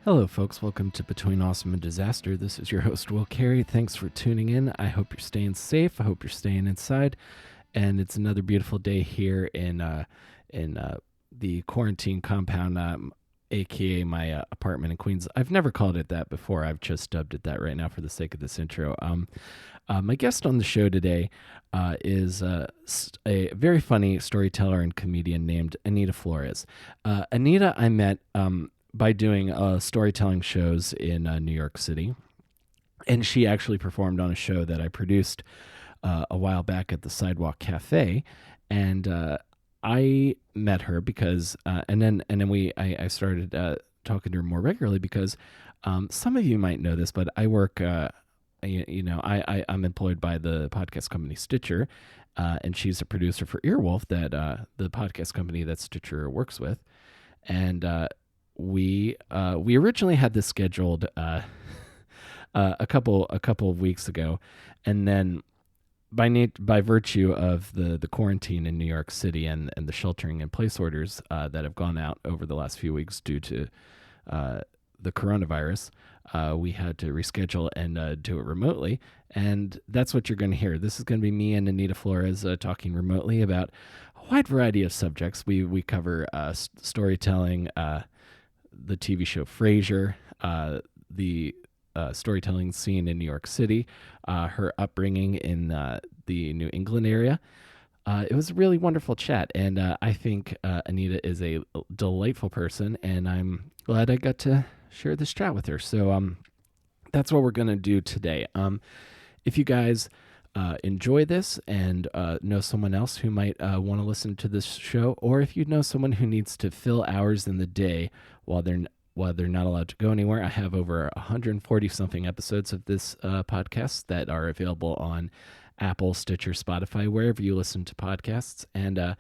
Hello, folks. Welcome to Between Awesome and Disaster. This is your host, Will Carey. Thanks for tuning in. I hope you're staying safe. I hope you're staying inside. And it's another beautiful day here in the quarantine compound, aka my apartment in Queens. I've never called it that before. I've just dubbed it that right now for the sake of this intro. My guest on the show today is a very funny storyteller and comedian named Anita Flores. Anita, I met by doing storytelling shows in New York City. And she actually performed on a show that I produced a while back at the Sidewalk Cafe. And I met her because, and then I started talking to her more regularly because some of you might know this, but I work, I'm employed by the podcast company Stitcher, and she's a producer for Earwolf, that the podcast company that Stitcher works with. And we originally had this scheduled a couple of weeks ago, and then by virtue of the quarantine in New York City and the sheltering in place orders that have gone out over the last few weeks due to the coronavirus, we had to reschedule and do it remotely. And that's what you're going to hear. This is going to be me and Anita Flores talking remotely about a wide variety of subjects. We cover storytelling, the TV show Frasier, the storytelling scene in New York City, her upbringing in the New England area. It was a really wonderful chat, and I think Anita is a delightful person, and I'm glad I got to share this chat with her. So that's what we're going to do today. If you guys enjoy this and know someone else who might want to listen to this show, or if you know someone who needs to fill hours in the day while they're not allowed to go anywhere, I have over 140 something episodes of this podcast that are available on Apple, Stitcher, Spotify, wherever you listen to podcasts. And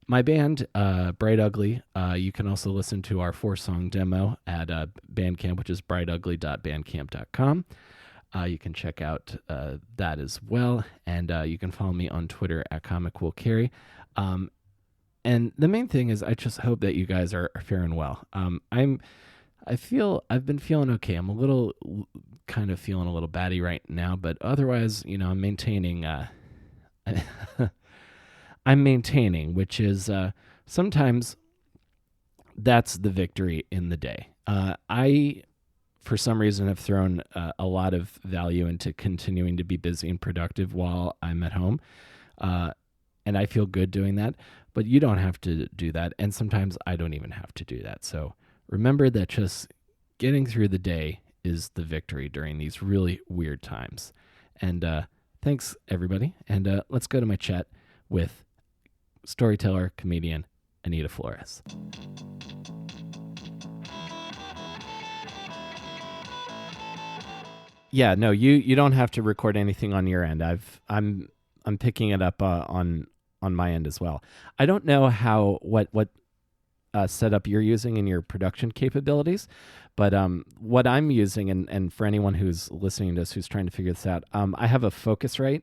my band, Bright Ugly, you can also listen to our 4-song demo at Bandcamp, which is brightugly.bandcamp.com. You can check out that as well. And you can follow me on Twitter at ComicWillCarey. And the main thing is I just hope that you guys are faring well. I've been feeling okay. I'm kind of feeling a little batty right now, but otherwise, I'm maintaining, I'm maintaining, which is, sometimes that's the victory in the day. I, for some reason, have thrown a lot of value into continuing to be busy and productive while I'm at home. And I feel good doing that, but you don't have to do that. And sometimes I don't even have to do that. So remember that just getting through the day is the victory during these really weird times. And thanks, everybody. And let's go to my chat with storyteller, comedian, Anita Flores. Yeah, no, you don't have to record anything on your end. I'm picking it up on my end as well. I don't know what setup you're using in your production capabilities, but what I'm using, and for anyone who's listening to this who's trying to figure this out, I have a Focusrite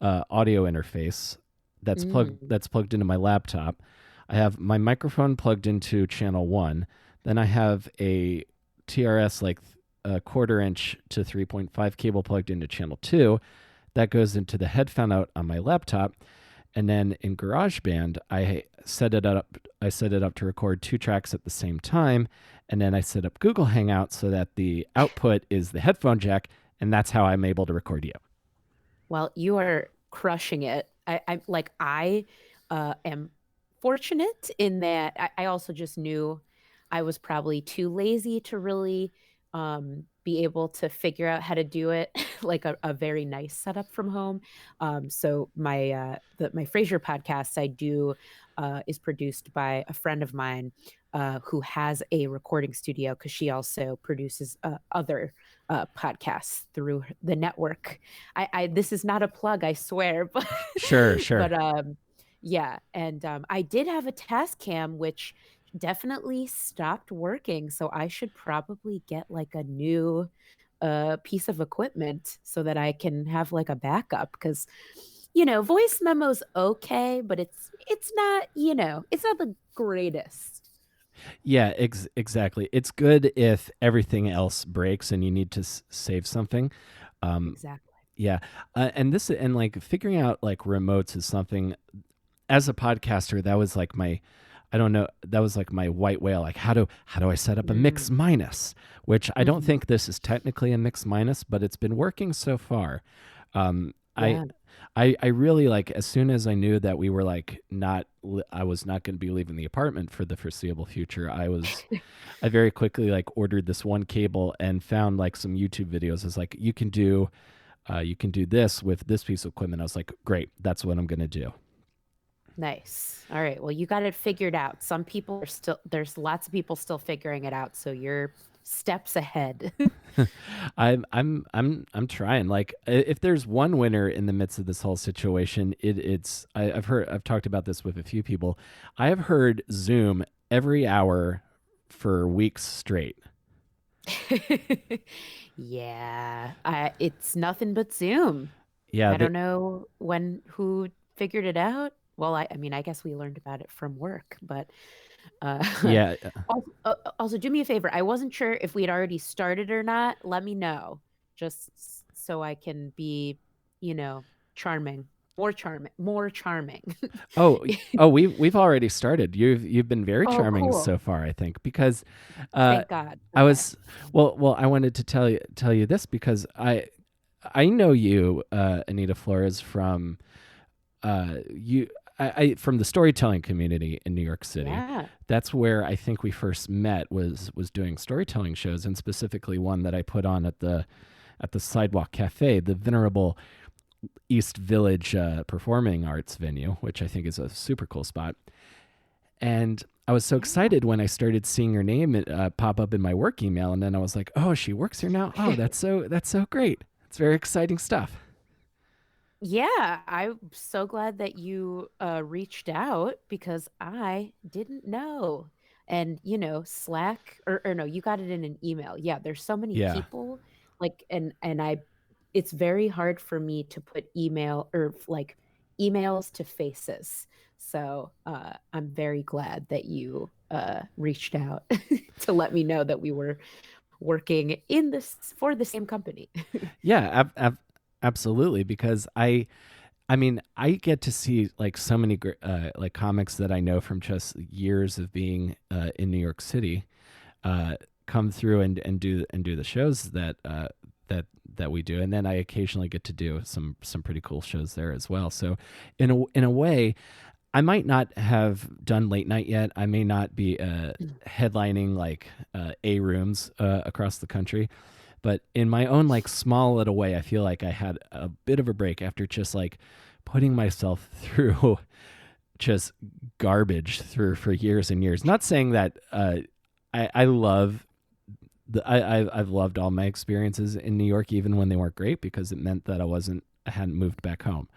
audio interface that's plugged into my laptop. I have my microphone plugged into channel 1. Then I have a TRS like a 1/4 inch to 3.5 cable plugged into channel 2. That goes into the headphone out on my laptop. And then in GarageBand, I set it up to record 2 tracks at the same time. And then I set up Google Hangout so that the output is the headphone jack, and that's how I'm able to record you. Well, you are crushing it. I am fortunate in that I also just knew I was probably too lazy to really be able to figure out how to do it like a very nice setup from home. So my Frasier podcast I do is produced by a friend of mine who has a recording studio because she also produces other podcasts through the network. This is not a plug, I swear, but Sure. but yeah, and I did have a task cam which definitely stopped working, so I should probably get like a new piece of equipment so that I can have like a backup because voice memos okay, but it's not, it's not the greatest. Yeah, exactly. It's good if everything else breaks and you need to save something. Um, Exactly. yeah, and this and like figuring out like remotes is something as a podcaster that was like my I don't know that was like my white whale. Like how do I set up a mix Mm. minus? Which I don't Mhm. think this is technically a mix minus, but it's been working so far. Um, I Yeah. I really like as soon as I knew that we were like not I was not going to be leaving the apartment for the foreseeable future. I very quickly like ordered this one cable and found like some YouTube videos. It's like you can do this with this piece of equipment. I was like, great, that's what I'm going to do. Nice. All right. Well, you got it figured out. Some people are still, there's lots of people still figuring it out. So you're steps ahead. I'm trying. Like, if there's one winner in the midst of this whole situation, I've talked about this with a few people. I have heard Zoom every hour for weeks straight. Yeah. It's nothing but Zoom. Yeah, I don't know who figured it out. Well, I mean, I guess we learned about it from work, but yeah. also do me a favor. I wasn't sure if we had already started or not. Let me know, just so I can be, you know, charming, more charming. Oh, we've already started. You've been very Oh, charming so cool. far, I think, because uh, Thank God. I Okay. was well. I wanted to tell you this because I know you, Anita Flores, from you I from the storytelling community in New York City. Yeah. That's where I think we first met was doing storytelling shows, and specifically one that I put on at the Sidewalk Cafe, the venerable East Village performing arts venue, which I think is a super cool spot. And I was so excited when I started seeing her name pop up in my work email, and then I was like, "Oh, she works here now. Oh, Yeah. that's so great. It's very exciting stuff." Yeah, I'm so glad that you reached out because I didn't know. And Slack or no, you got it in an email. Yeah, there's so many Yeah, people like and I it's very hard for me to put email or like emails to faces. So, I'm very glad that you reached out to let me know that we were working in this for the same company. yeah, absolutely. Because I mean, I get to see like so many like comics that I know from just years of being in New York City uh, come through and do the shows that we do, and then I occasionally get to do some pretty cool shows there as well. So, in a way, I might not have done late night yet. I may not be headlining like A rooms across the country, but in my own like small little way, I feel like I had a bit of a break after just like putting myself through just garbage through for years and years. Not saying that I love I've loved all my experiences in New York, even when they weren't great, because it meant that I hadn't moved back home.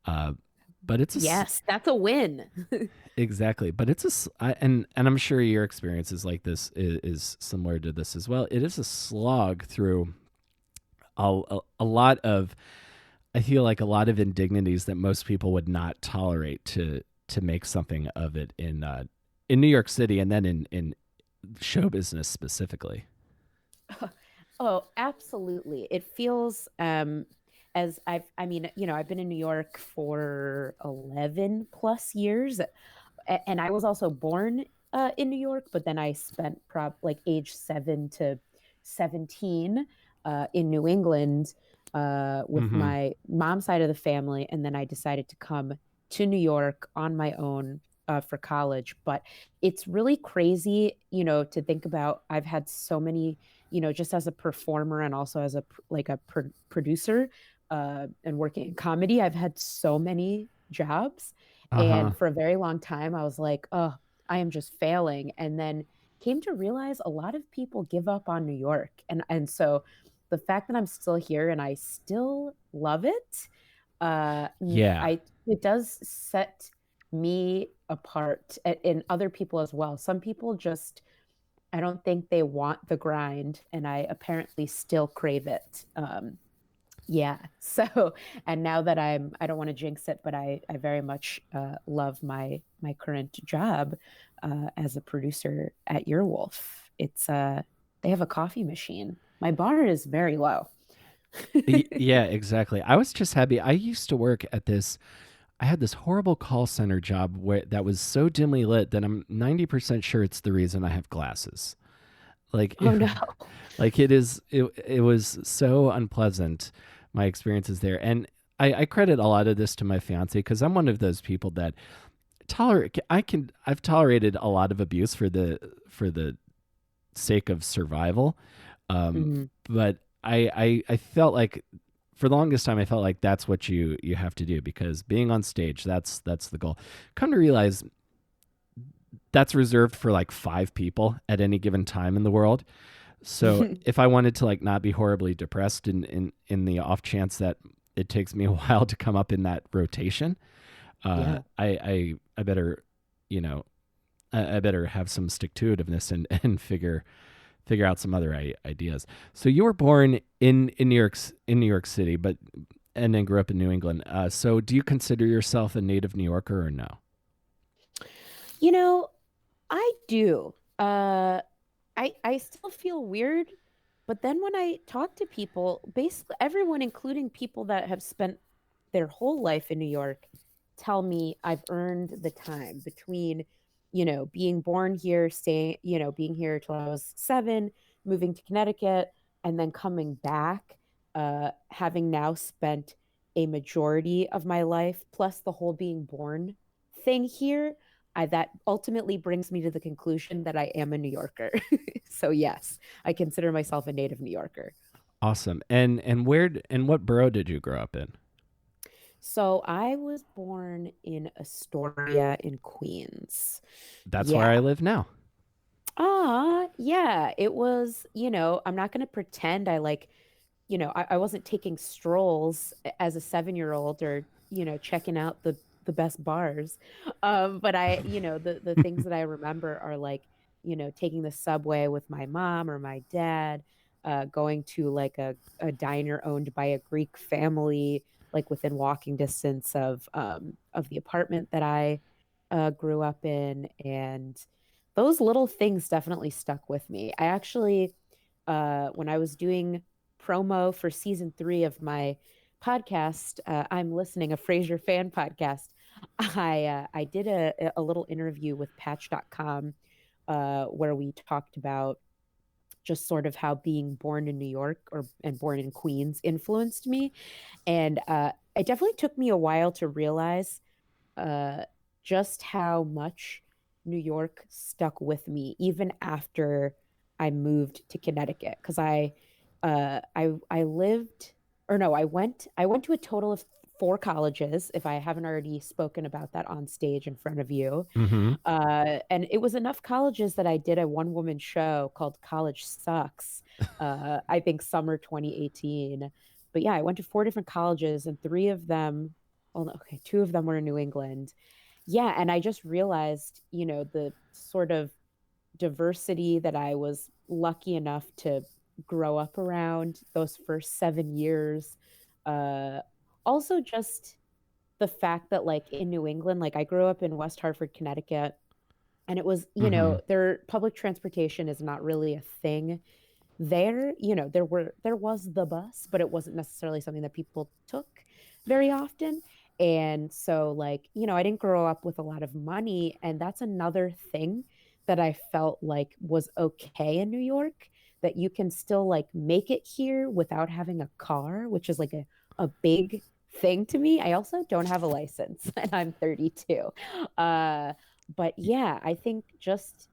Uh, but Yes, that's a win. exactly, but and I'm sure your experiences like this is similar to this as well. It is a slog through a lot of I feel like a lot of indignities that most people would not tolerate to make something of it in New York City, and then in show business specifically. Oh, absolutely. It feels as I mean, I've been in New York for 11 plus years, and I was also born in New York, but then I spent like age 7 to 17 in New England with Mm-hmm. my mom's side of the family, and then I decided to come to New York on my own for college. But it's really crazy, to think about. I've had so many, just as a performer and also as like a producer and working in comedy, I've had so many jobs. Uh huh. And for a very long time, I was like, oh, I am just failing. And then came to realize a lot of people give up on New York. And so the fact that I'm still here and I still love it, Yeah. I it does set me apart and other people as well. Some people just I don't think they want the grind, and I apparently still crave it. Yeah. So, and now that I don't want to jinx it, but I very much love my current job. as a producer at Earwolf. They have a coffee machine. My bar is very low. Yeah, exactly. I was just happy. I used to work at this. I had this horrible call center job where that was so dimly lit that I'm 90% sure it's the reason I have glasses. Like Oh it, no. like it is it was so unpleasant, my experiences there. And I credit a lot of this to my fiance because I'm one of those people that I've tolerated a lot of abuse for the sake of survival. Mhm. But I felt like for the longest time I felt like that's what you have to do because being on stage, that's the goal. Come to realize that's reserved for like 5 people at any given time in the world. So if I wanted to like not be horribly depressed in the off chance that it takes me a while to come up in that rotation, Yeah. I better, you know, I better have some stick to itiveness and figure out some other ideas. So you were born in New York City, but and then grew up in New England. So do you consider yourself a native New Yorker or no? You know, I do. I still feel weird, but then when I talk to people, basically everyone, including people that have spent their whole life in New York, tell me I've earned the time between, being born here, staying, being here till I was 7, moving to Connecticut, and then coming back, having now spent a majority of my life, plus the whole being born thing here. That ultimately brings me to the conclusion that I am a New Yorker. So yes, I consider myself a native New Yorker. Awesome. And what borough did you grow up in? So I was born in Astoria in Queens. That's where Yeah. I live now. Yeah. It was, I'm not going to pretend I wasn't taking strolls as a 7-year-old or, checking out the best bars. But the things that I remember are like, taking the subway with my mom or my dad, going to like a diner owned by a Greek family, like within walking distance of the apartment that I grew up in. And those little things definitely stuck with me. I actually, when I was doing promo for season 3 of my podcast, I'm listening, a Frasier fan podcast. I did a little interview with Patch.com where we talked about just sort of how being born in New York and born in Queens influenced me. And it definitely took me a while to realize uh, just how much New York stuck with me even after I moved to Connecticut because I lived or no I went to a total of 4 colleges if I haven't already spoken about that on stage in front of you. Mm-hmm. And it was enough colleges that I did a one woman show called College Sucks, I think summer 2018. But yeah, I went to 4 different colleges and 3 of them, well, no, okay, 2 of them were in New England. Yeah. And I just realized, the sort of diversity that I was lucky enough to grow up around those first 7 years. Uh, Also, just the fact that, like, in New England, like, I grew up in West Hartford, Connecticut, and it was, Mm-hmm. their public transportation is not really a thing there. There was the bus, but it wasn't necessarily something that people took very often. And so, like, I didn't grow up with a lot of money, and that's another thing that I felt like was okay in New York, that you can still like make it here without having a car, which is like a big thing to me. I also don't have a license and I'm 32. uh but yeah, I think just,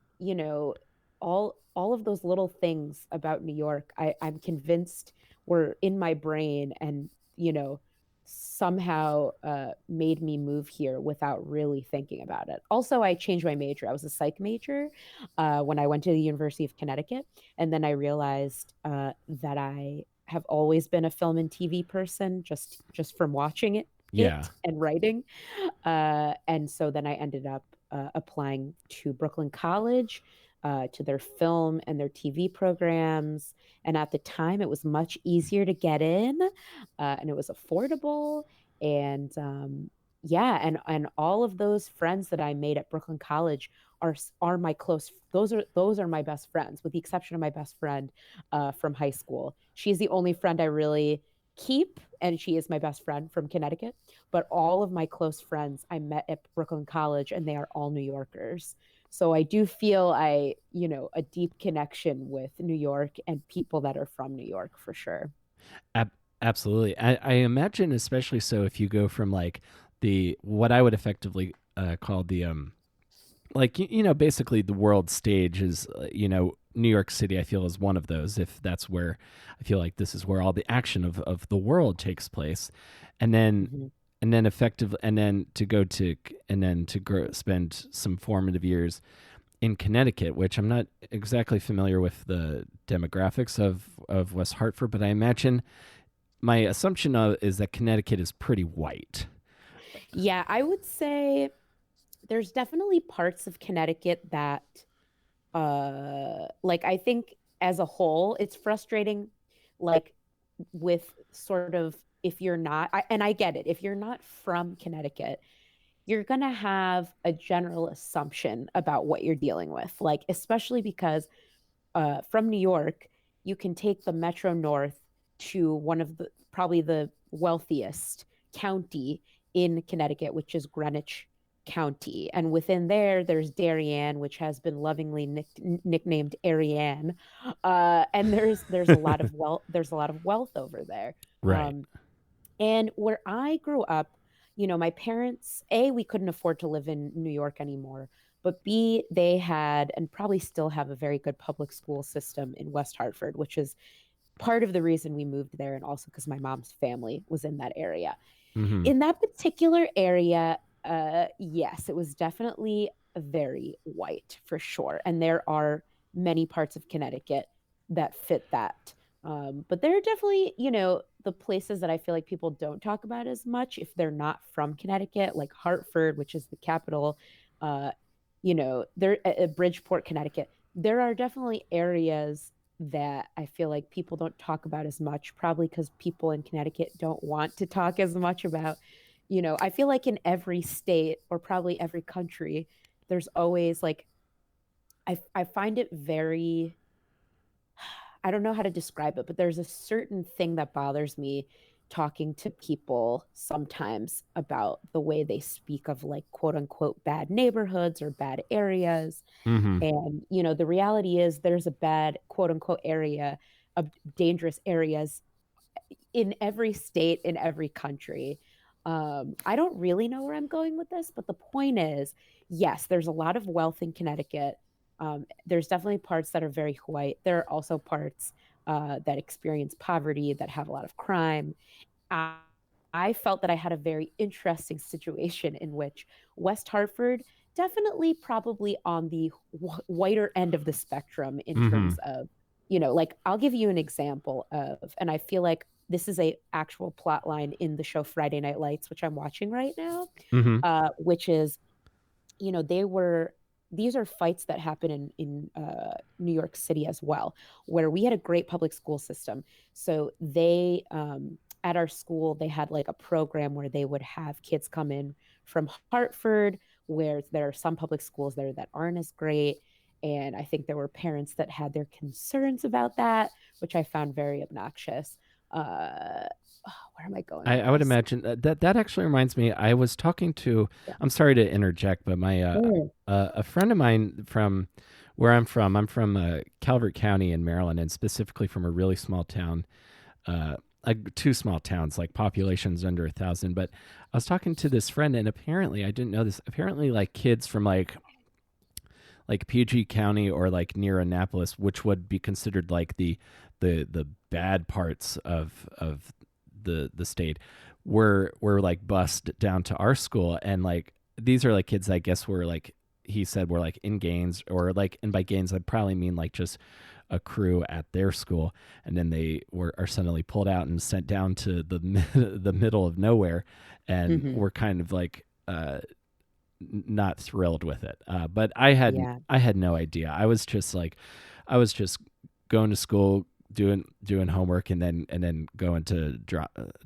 all of those little things about New York, I'm convinced were in my brain and, somehow made me move here without really thinking about it. Also, I changed my major. I was a psych major when I went to the University of Connecticut. And then I realized that I have always been a film and TV person just from watching Yeah. it and writing. And so then I ended up applying to Brooklyn College, to their film and their TV programs. And at the time, it was much easier to get in, and it was affordable. And yeah, and all of those friends that I made at Brooklyn College are my close. Those are my best friends, with the exception of my best friend from high school. She's the only friend I really keep, and she is my best friend from Connecticut. But all of my close friends I met at Brooklyn College, and they are all New Yorkers. So I do feel a deep connection with New York and people that are from New York for sure. Ab- Absolutely. I imagine, especially so, if you go from like the what I would effectively call the like basically the world stage is New York City. I feel is one of those. If that's where I feel like this is where all the action of the world takes place, and then Mm-hmm. effective, and then to go to and then to spend some formative years in Connecticut, which I'm not exactly familiar with the demographics of West Hartford, but I imagine my assumption is that Connecticut is pretty white. Yeah, I would say there's definitely parts of Connecticut that like I think as a whole it's frustrating, like with sort of, if you're not and I get it, if you're not from Connecticut, you're going to have a general assumption about what you're dealing with, like especially because from New York, you can take the Metro North to one of the probably the wealthiest county in Connecticut, which is Greenwich County. And within there, there's Darien, which has been lovingly nicknamed Ariane. And there's a lot of wealth. There's a lot of wealth over there. Right. Um, and where I grew up, my parents, A, we couldn't afford to live in New York anymore, but B, they had and probably still have a very good public school system in West Hartford, which is part of the reason we moved there, and also because my mom's family was in that area. Mm-hmm. In that particular area, yes, it was definitely very white for sure. And there are many parts of Connecticut that fit that. But there are definitely, the places that I feel like people don't talk about as much if they're not from Connecticut, like Hartford, which is the capital, uh, there at Bridgeport, Connecticut. There are definitely areas that I feel like people don't talk about as much, probably because people in Connecticut don't want to talk as much about, I feel like in every state or probably every country, there's always like, I find it very, I don't know how to describe it, but there's a certain thing that bothers me talking to people sometimes about the way they speak of like quote unquote bad neighborhoods or bad areas. Mm-hmm. And, the reality is there's a bad quote unquote area of dangerous areas in every state, in every country. I don't really know where I'm going with this, but the point is, yes, there's a lot of wealth in Connecticut. There's definitely parts that are very white. There are also parts that experience poverty, that have a lot of crime. I, I felt that I had a very interesting situation in which West Hartford definitely probably on the whiter end of the spectrum in Mm-hmm. terms of, like I'll give you an example of, and I feel like this is a actual plot line in the show Friday Night Lights, which I'm watching right now, Mm-hmm. which is, they were these are fights that happen in New York City as well, where we had a great public school system. So they at our school they had like a program where they would have kids come in from Hartford, where there are some public schools there that aren't as great. And I think there were parents that had their concerns about that, which I found very obnoxious. Where am I going with I would this? imagine that actually reminds me. I was talking to. Yeah. I'm sorry to interject, but my Mm. a friend of mine from where I'm from. I'm from Calvert County in Maryland, and specifically from a really small town. Like two small towns, like populations under 1,000. But I was talking to this friend, and apparently I didn't know this. Apparently, like kids from like PG County or like near Annapolis, which would be considered like the bad parts of the state, were like bused down to our school, and like these are like kids I guess were like he said were like in gangs, or like, and by gangs I probably mean like just a crew at their school, and then they are suddenly pulled out and sent down to the middle of nowhere, and Hmm. were kind of like not thrilled with it. But Yeah. I had no idea. I was just going to school, doing homework, and then going to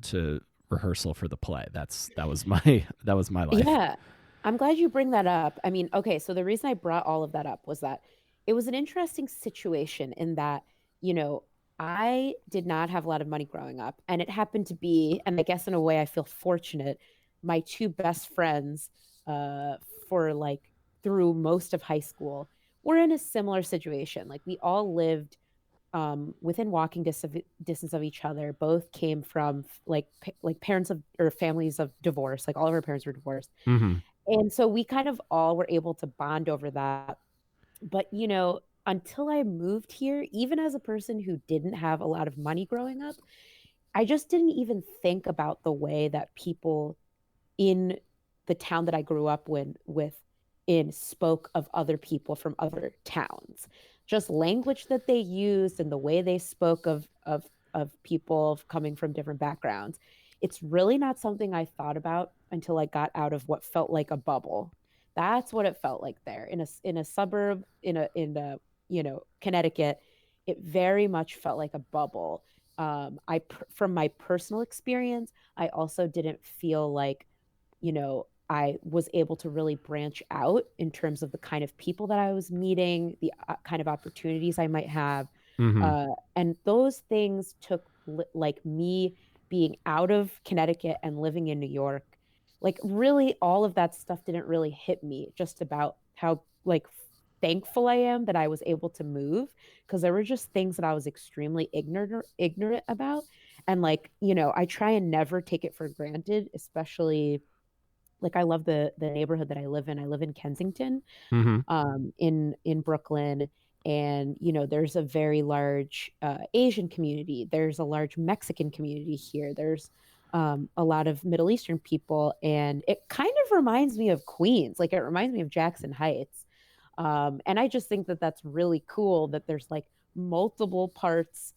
to rehearsal for the play. That was my that was my life. Yeah. I'm glad you bring that up. I mean, okay, so the reason I brought all of that up was that it was an interesting situation in that, you know, I did not have a lot of money growing up. And it happened to be, and I guess in a way I feel fortunate, my two best friends uh, for like through most of high school were in a similar situation. Like we all lived within walking distance of each other. Both came from like parents of or families of divorce. Like all of our parents were divorced, Hmm. and so we kind of all were able to bond over that. But, until I moved here, even as a person who didn't have a lot of money growing up, I just didn't even think about the way that people in the town that I grew up in spoke of other people from other towns. Just language that they used and the way they spoke of people coming from different backgrounds. It's really not something I thought about until I got out of what felt like a bubble. That's what it felt like there in a suburb in a Connecticut. It very much felt like a bubble. From my personal experience, I also didn't feel like I was able to really branch out in terms of the kind of people that I was meeting, the kind of opportunities I might have. Hmm. And those things took like me being out of Connecticut and living in New York. Like, really, all of that stuff didn't really hit me, just about how, like, thankful I am that I was able to move because there were just things that I was extremely ignorant about. And, like, I try and never take it for granted, especially like I love the neighborhood that I live in. I live in Kensington, Hmm. in Brooklyn, and there's a very large Asian community. There's a large Mexican community here. There's a lot of Middle Eastern people, and it kind of reminds me of Queens. Like it reminds me of Jackson Heights, and I just think that that's really cool that there's like multiple parts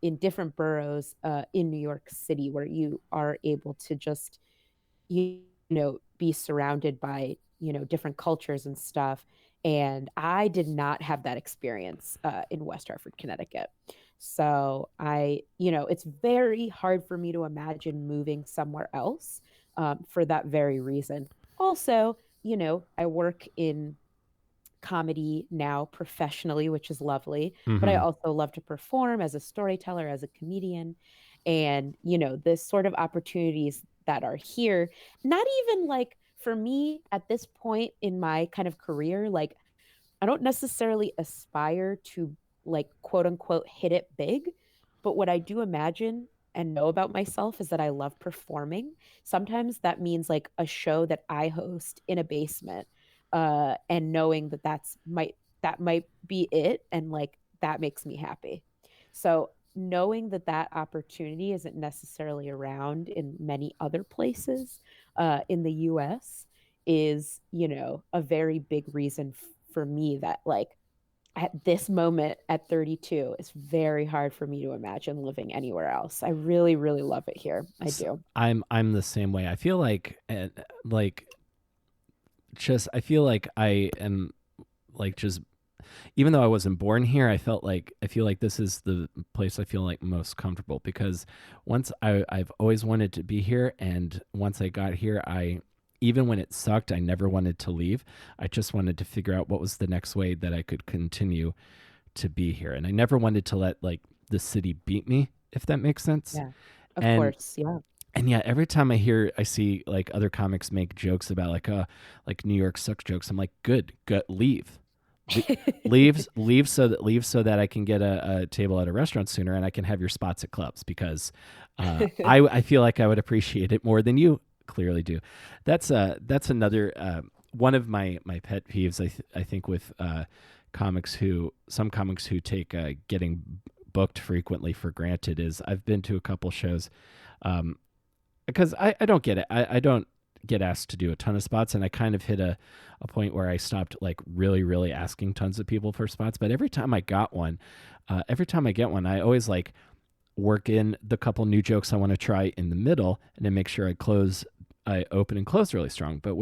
in different boroughs in New York City where you are able to just be surrounded by, different cultures and stuff. And I did not have that experience in West Hartford, Connecticut. So it's very hard for me to imagine moving somewhere else for that very reason. Also, I work in comedy now professionally, which is lovely. But I Hmm. also love to perform as a storyteller, as a comedian. And, this sort of opportunities that are here, not even like for me at this point in my kind of career, like I don't necessarily aspire to like quote unquote hit it big, but what I do imagine and know about myself is that I love performing. Sometimes that means like a show that I host in a basement, and knowing that that might be it, and like that makes me happy. So knowing that that opportunity isn't necessarily around in many other places in the U.S. is, a very big reason for me that like at this moment at 32 it's very hard for me to imagine living anywhere else. I really really love it here. I do. I'm the same way. I feel like just I feel like I am like just even though I wasn't born here, I feel like this is the place I feel like most comfortable because I've always wanted to be here, and once I got here, I even when it sucked, I never wanted to leave. I just wanted to figure out what was the next way that I could continue to be here, and I never wanted to let like the city beat me, if that makes sense. Yeah, of And course. Yeah. and yeah, every time I see like other comics make jokes about like New York sucks jokes, I'm like, good, leave. Le- leave so that I can get a table at a restaurant sooner and I can have your spots at clubs because I feel like I would appreciate it more than you clearly do. That's another one of my pet peeves. I think with some comics who take getting booked frequently for granted is I've been to a couple shows um, because I don't get it. I don't get asked to do a ton of spots, and I kind of hit a point where I stopped like really, really asking tons of people for spots. But every time I get one, I always like work in the couple new jokes I want to try in the middle and then make sure I open and close really strong. But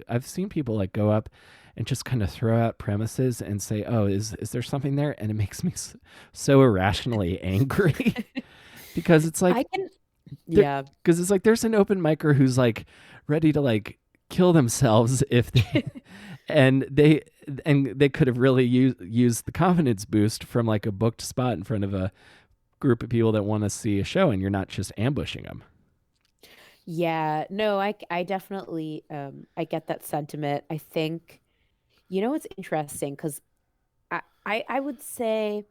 I've seen people like go up and just kind of throw out premises and say, oh, is there something there? And it makes me so irrationally angry because it's I like, can. there Yeah. because it's like there's an open micer who's like ready to like kill themselves if they and they could have really used the confidence boost from like a booked spot in front of a group of people that want to see a show, and you're not just ambushing them. Yeah, no, I definitely I get that sentiment. I think it's interesting because I would say,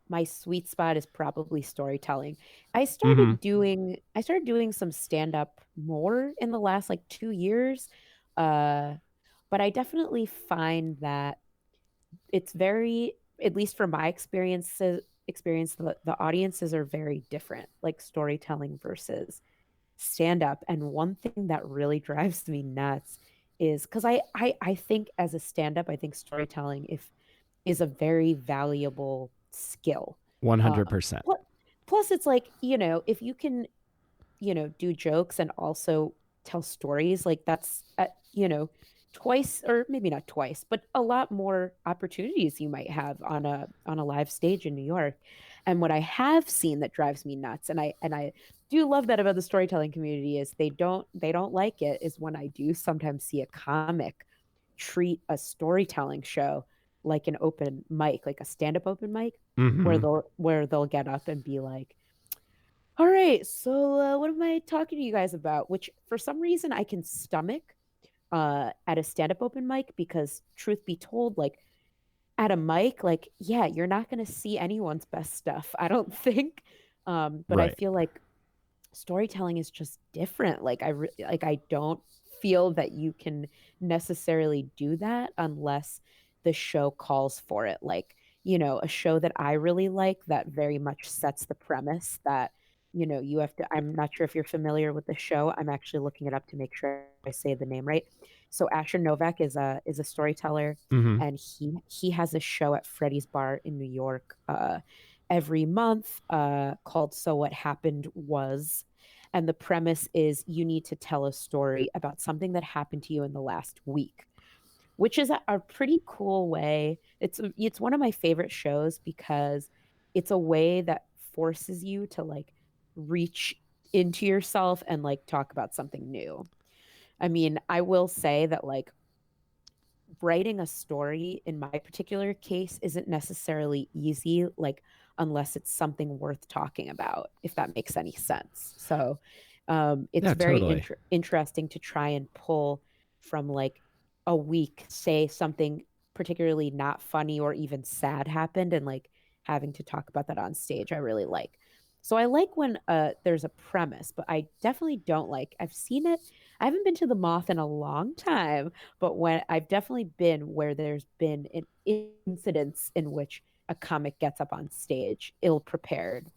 my sweet spot is probably storytelling. Mm-hmm. I started doing some stand up more in the last like 2 years. Uh, but I definitely find that it's very, at least from my experience, the audiences are very different, like storytelling versus stand up. And one thing that really drives me nuts is because I think as a stand up, I think storytelling if is a very valuable skill. Um, 100%. pl- Plus, it's like, if you can, do jokes and also tell stories, like that's, twice or maybe not twice, but a lot more opportunities you might have on a live stage in New York. And what I have seen that drives me nuts, and I do love that about the storytelling community is they don't like it is when I do sometimes see a comic treat a storytelling show like an open mic, like a stand-up open mic, where Mm-hmm. they'll get up and be like, "All right, so what am I talking to you guys about?" Which for some reason I can stomach at a stand-up open mic because truth be told, like at a mic, like yeah, you're not going to see anyone's best stuff, I don't think. But I Right. feel like storytelling is just different. Like I don't feel that you can necessarily do that unless the show calls for it. Like, a show that I really like that very much sets the premise that, you have to, I'm not sure if you're familiar with the show. I'm actually looking it up to make sure I say the name right. So Asher Novak is a storyteller, Mm-hmm. and he has a show at Freddy's Bar in New York every month called So What Happened Was. And the premise is you need to tell a story about something that happened to you in the last week, which is a pretty cool way. It's one of my favorite shows because it's a way that forces you to like reach into yourself and like talk about something new. I mean, I will say that like writing a story in my particular case isn't necessarily easy, like unless it's something worth talking about, if that makes any sense. So it's Yeah, very totally. interesting to try and pull from like a week, say something particularly not funny or even sad happened, and like having to talk about that on stage I really like. So I like when there's a premise, but I definitely don't like, I've seen it, I haven't been to the Moth in a long time, but when I've definitely been where there's been an incidents in which a comic gets up on stage ill prepared,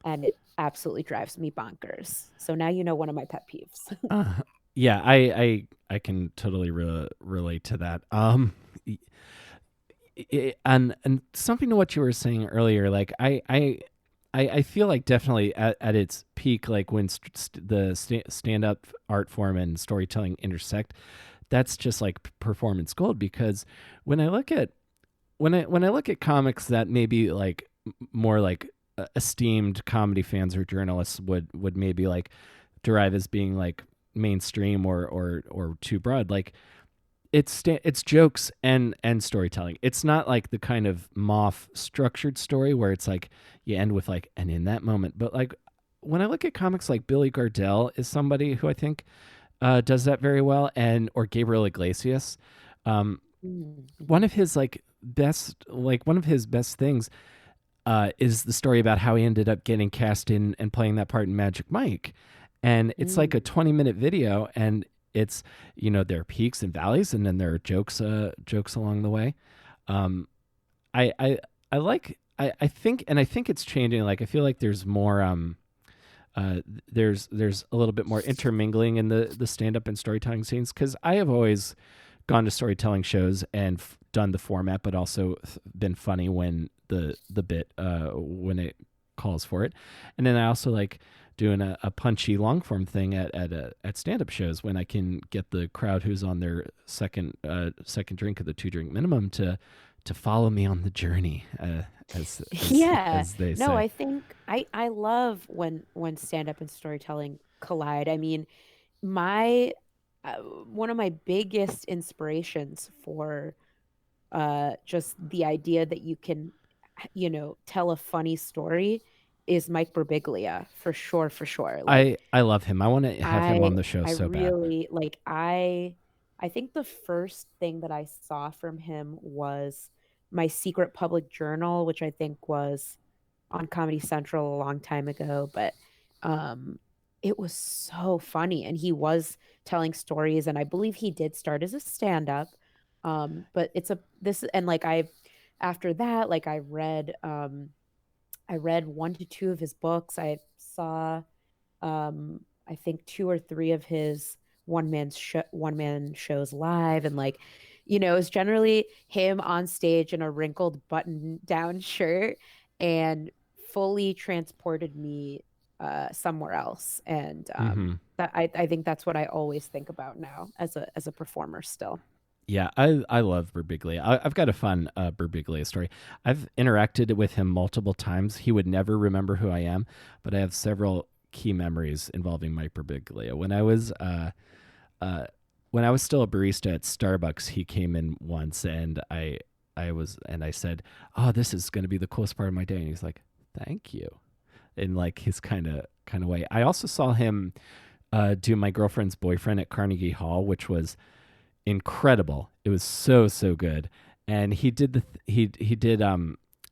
and it absolutely drives me bonkers. So now you know one of my pet peeves. Uh, yeah, I can totally relate to that. And something to what you were saying earlier, like I feel like definitely at its peak, like when the stand up art form and storytelling intersect, that's just like performance gold. Because when I look at when I look at comics that maybe like more like esteemed comedy fans or journalists would maybe like derive as being like mainstream or too broad, like it's jokes and storytelling. It's not like the kind of moth structured story where it's like you end with like and in that moment. But like when I look at comics, like Billy Gardell is somebody who I think does that very well, and or Gabriel Iglesias. Um, one Mm-hmm. of his one of his best things is the story about how he ended up getting cast in and playing that part in Magic Mike. And it's like a Mm. 20-minute video, and it's there are peaks and valleys, and then there are jokes along the way. Um, I I I like I think it's changing. Like I feel like there's more there's a little bit more intermingling in the stand up and storytelling scenes, because I have always gone to storytelling shows and done the format, but also been funny when the bit when it calls for it. And then I also like doing a punchy long form thing at stand up shows when I can get the crowd who's on their second drink of the 2 drink minimum to follow me on the journey, Yeah. as they No, say. I think I love when stand up and storytelling collide. I mean, my one of my biggest inspirations for just the idea that you can, tell a funny story is Mike Birbiglia, for sure, for sure. Like I love him. I want to have him on I the show I so bad. really like I think the first thing that I saw from him was My Secret Public Journal, which I think was on Comedy Central a long time ago, but um it was so funny, and he was telling stories, and I believe he did start as a stand-up. But it's a this and like I after that, like I read one to two of his books. I saw I think two or three of his one man shows live, and like, it's generally him on stage in a wrinkled button down shirt, and fully transported me somewhere else. And Hmm. that I think that's what I always think about now as a performer still. Yeah, I love Birbiglia. I've got a fun Birbiglia story. I've interacted with him multiple times. He would never remember who I am, but I have several key memories involving Mike Birbiglia. Uh, when I was still a barista at Starbucks, he came in once, and I said, "Oh, this is going to be the coolest part of my day." And he's like, "Thank you," in like his kind of way. I also saw him do My Girlfriend's Boyfriend at Carnegie Hall, which was incredible. It was so good. And he did he did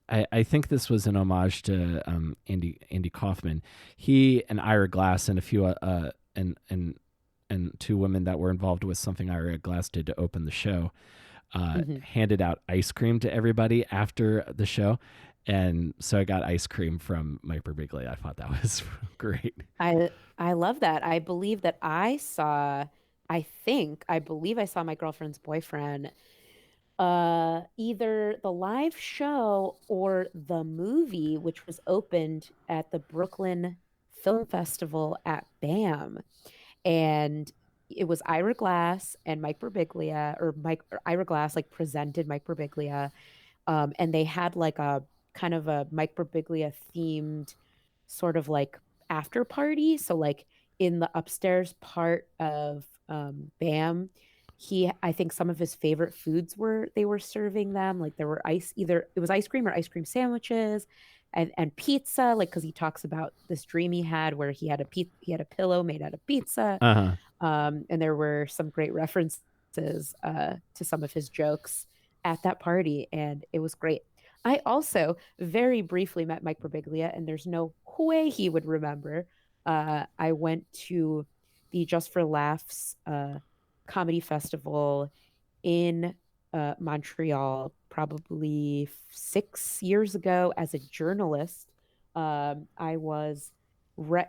I think this was an homage to Andy Kaufman. He and Ira Glass and a few and two women that were involved with something Ira Glass did to open the show Hmm. handed out ice cream to everybody after the show. And so I got ice cream from Mike Birbiglia. I thought that was great. I love that. I believe that I believe I saw My Girlfriend's Boyfriend, either the live show or the movie, which was opened at the Brooklyn Film Festival at BAM. And it was Ira Glass and Mike Birbiglia, or Ira Glass like presented Mike Birbiglia. And they had like a kind of a Mike Birbiglia themed sort of like after party. So like in the upstairs part of BAM, I think some of his favorite foods were they were serving them. Like there were either it was ice cream or ice cream sandwiches, and pizza. Like because he talks about this dream he had where he had a pillow made out of pizza. Uh huh. And there were some great references to some of his jokes at that party, and it was great. I also very briefly met Mike Birbiglia, and there's no way he would remember. I went to the Just for Laughs comedy festival in Montreal probably 6 years ago as a journalist. I was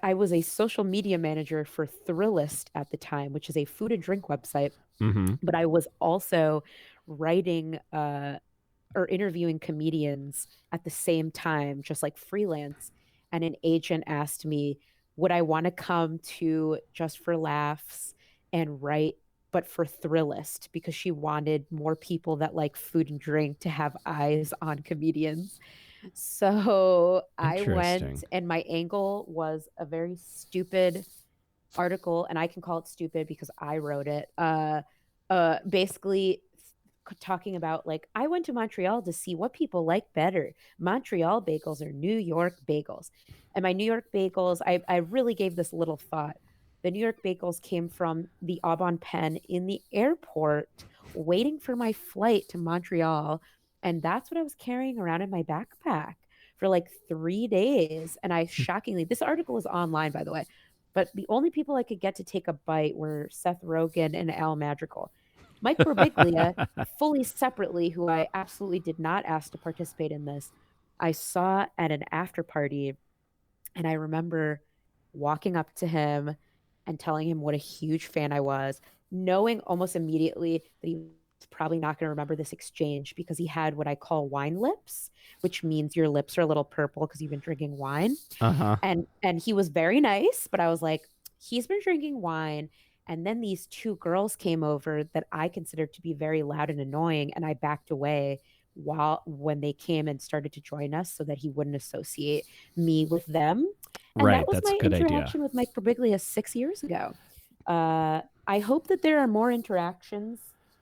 I was a social media manager for Thrillist at the time, which is a food and drink website. Mm-hmm. But I was also writing or interviewing comedians at the same time, just like freelance. And an agent asked me, would I want to come to Just for Laughs and write, but for Thrillist, because she wanted more people that like food and drink to have eyes on comedians. So I went, Interesting. and my angle was a very stupid article, and I can call it stupid because I wrote it. Basically talking about like I went to Montreal to see what people like better, Montreal bagels or New York bagels. And my New York bagels, I really gave this little thought. The New York bagels came from the Aubon Pen in the airport, waiting for my flight to Montreal, and that's what I was carrying around in my backpack for like 3 days. And I shockingly, this article is online, by the way, but the only people I could get to take a bite were Seth Rogen and Al Madrigal. Mike Birbiglia, fully separately, who I absolutely did not ask to participate in this, I saw at an after party, and I remember walking up to him and telling him what a huge fan I was, knowing almost immediately that he was probably not going to remember this exchange because he had what I call wine lips, which means your lips are a little purple because you've been drinking wine. Uh huh. And he was very nice, but I was like, he's been drinking wine. And then these two girls came over that I considered to be very loud and annoying, and I backed away when they came and started to join us so that he wouldn't associate me with them. And that Right. was That's a my good idea. interaction with Mike Birbiglia 6 years ago. I hope that there are more interactions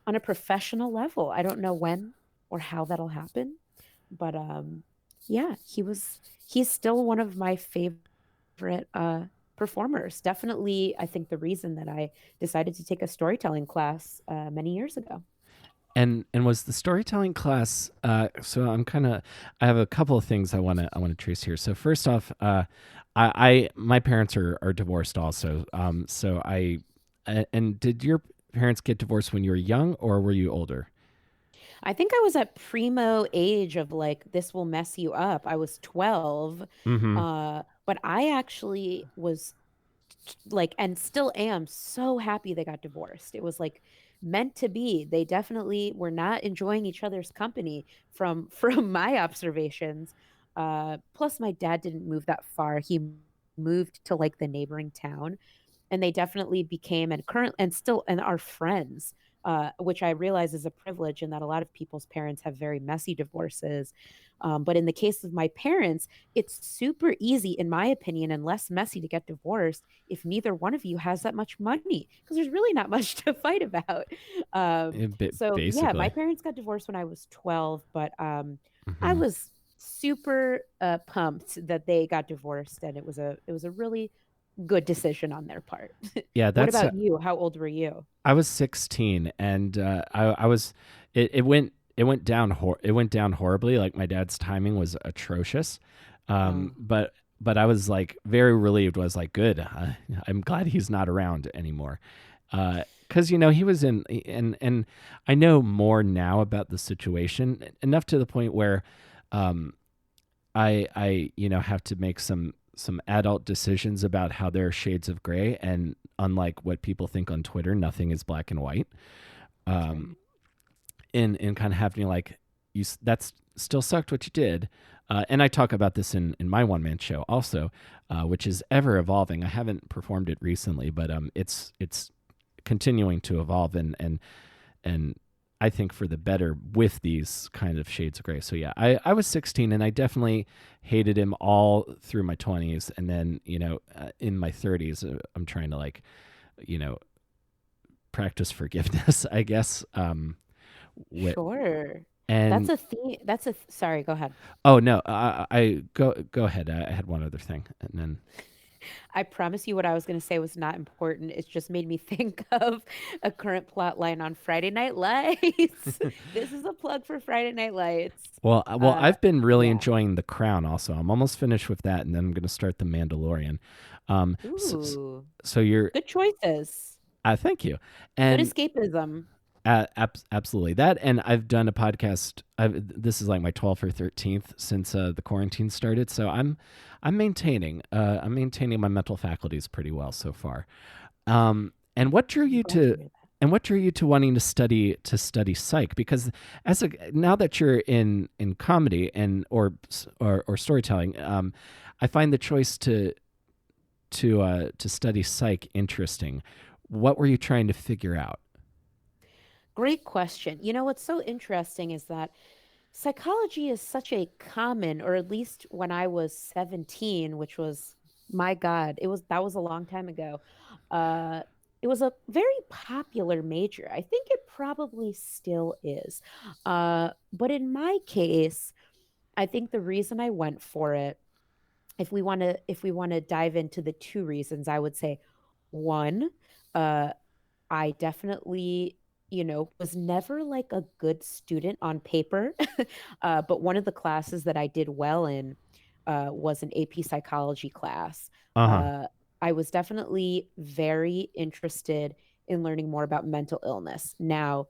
on a professional level. I don't know when or how that'll happen, but yeah, he's still one of my favorite performers. Definitely, I think the reason that I decided to take a storytelling class many years ago. And was the storytelling class? So I have a couple of things I want to trace here. So first off, I my parents are divorced also. And did your parents get divorced when you were young, or were you older? I think I was at primo age of like this will mess you up. I was 12. Mm-hmm. But I actually was like and still am so happy they got divorced. It was like meant to be. They definitely were not enjoying each other's company from from my observations. Plus my dad didn't move that far. He moved to like the neighboring town, and they definitely became and current and still and are friends, which I realize is a privilege, and that a lot of people's parents have very messy divorces. But in the case of my parents, it's super easy, in my opinion, and less messy to get divorced if neither one of you has that much money, because there's really not much to fight about. So yeah, my Basically. parents got divorced when I was 12, but I Mm-hmm. was super pumped that they got divorced, and it was a really good decision on their part. Yeah, What that's about you? How old were you? I was 16, and I was it went down horribly. Like my dad's timing was atrocious, Oh, but I was like very relieved. Was like, good. I'm glad he's not around anymore, because he was in, and I know more now about the situation, enough to the point where um, I have to make some adult decisions about how there are shades of gray, and unlike what people think on Twitter, nothing is black and white. that's Um, right. in kind of happening like that's still sucked what you did. And I talk about this in my one man show also, which is ever evolving. I haven't performed it recently, but it's continuing to evolve, and I think for the better with these kind of shades of gray. So yeah, I was 16, and I definitely hated him all through my 20s, and then in my 30s, I'm trying to like you know practice forgiveness, I guess. Wh- Sure. That's and a theme. Sorry, go ahead. oh no, I go ahead. I had one other thing, and then I promise you what I was going to say was not important. It just made me think of a current plot line on Friday Night Lights. This is a plug for Friday Night Lights. well, Uh, I've been really yeah. enjoying The Crown. Also, I'm almost finished with that, and then I'm going to start The Mandalorian. Um, so, Ooh, so you're, good choices. thank you, Good and escapism. absolutely that. And I've done a podcast. This is like my 12th or 13th since the quarantine started. So I'm maintaining my mental faculties pretty well so far. And what drew I'm you glad to to hear that. wanting to study psych? Because now that you're in comedy and or storytelling, I find the choice to study psych interesting. What were you trying to figure out? Great question. You know, what's so interesting is that psychology is such a common, or at least when I was 17, which was, my God, that was a long time ago. Uh, it was a very popular major. I think it probably still is. But in my case, I think the reason I went for it, if we want to dive into the two reasons, I would say one, uh, I definitely, was never like a good student on paper. But one of the classes that I did well in was an AP psychology class. Uh huh. Uh, I was definitely very interested in learning more about mental illness. Now,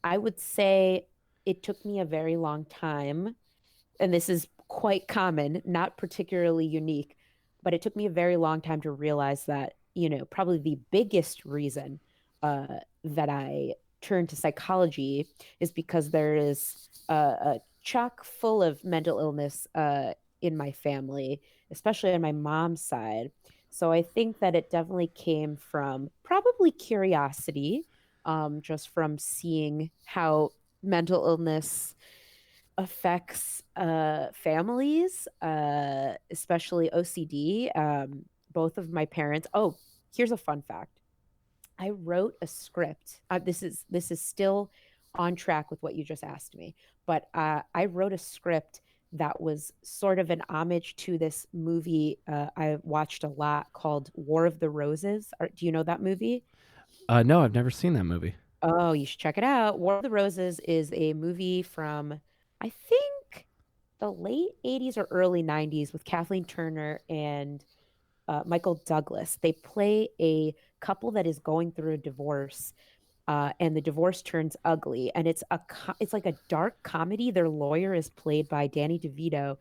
I would say it took me a very long time, and this is quite common, not particularly unique, but it took me a very long time to realize that, probably the biggest reason that I turned to psychology is because there is a chock full of mental illness in my family, especially on my mom's side. So I think that it definitely came from probably curiosity, just from seeing how mental illness affects families, especially OCD. Both of my parents. Oh, here's a fun fact. I wrote a script. This is still on track with what you just asked me, but I wrote a script that was sort of an homage to this movie I watched a lot called War of the Roses. Do you know that movie? No, I've never seen that movie. Oh, you should check it out. War of the Roses is a movie from, I think, the late 80s or early 90s with Kathleen Turner and Michael Douglas. They play a couple that is going through a divorce, and the divorce turns ugly, and it's like a dark comedy. Their lawyer is played by Danny DeVito,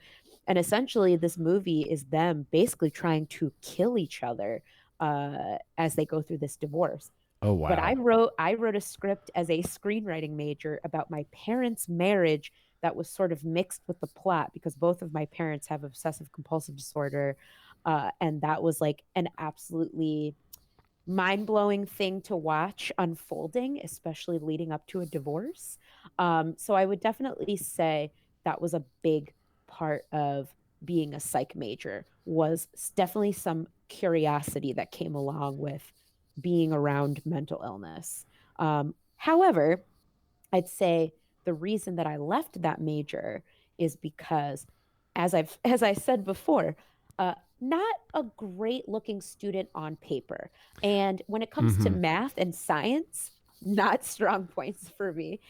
and essentially this movie is them basically trying to kill each other as they go through this divorce. Oh But I wow. wrote I wrote a script as a screenwriting major about my parents' marriage that was sort of mixed with the plot because both of my parents have obsessive compulsive disorder, and that was like an absolutely mind-blowing thing to watch unfolding, especially leading up to a divorce. So I would definitely say that was a big part of being a psych major, was definitely some curiosity that came along with being around mental illness. However, I'd say the reason that I left that major is because, as I said before, not a great looking student on paper, and when it comes to Mm-hmm. math and science, not strong points for me.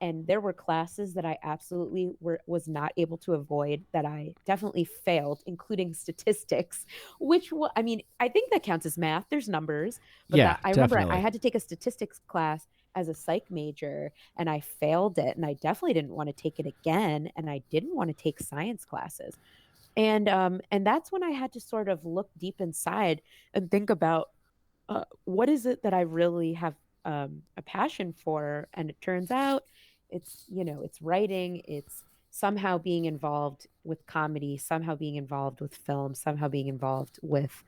And there were classes that I absolutely was not able to avoid that I definitely failed, including statistics, I mean, I think that counts as math. There's numbers, but Yeah, that I remember I definitely. had to take a statistics class as a psych major and I failed it and I definitely didn't want to take it again and I didn't want to take science classes. And that's when I had to sort of look deep inside and think about what is it that I really have a passion for? And it turns out it's writing, it's somehow being involved with comedy, somehow being involved with film, somehow being involved with,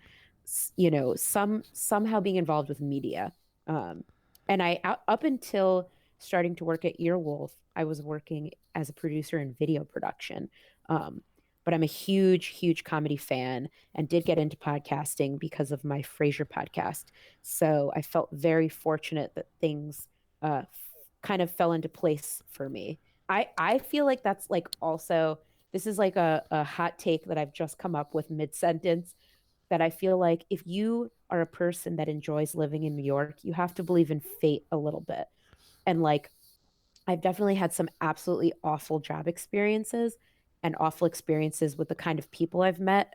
somehow being involved with media. Um, and up until starting to work at Earwolf, I was working as a producer in video production. Um, but I'm a huge, huge comedy fan and did get into podcasting because of my Frasier podcast. So I felt very fortunate that things kind of fell into place for me. I feel like that's like also, this is like a hot take that I've just come up with mid sentence, that I feel like if you are a person that enjoys living in New York, you have to believe in fate a little bit. And like I've definitely had some absolutely awful job experiences and awful experiences with the kind of people I've met.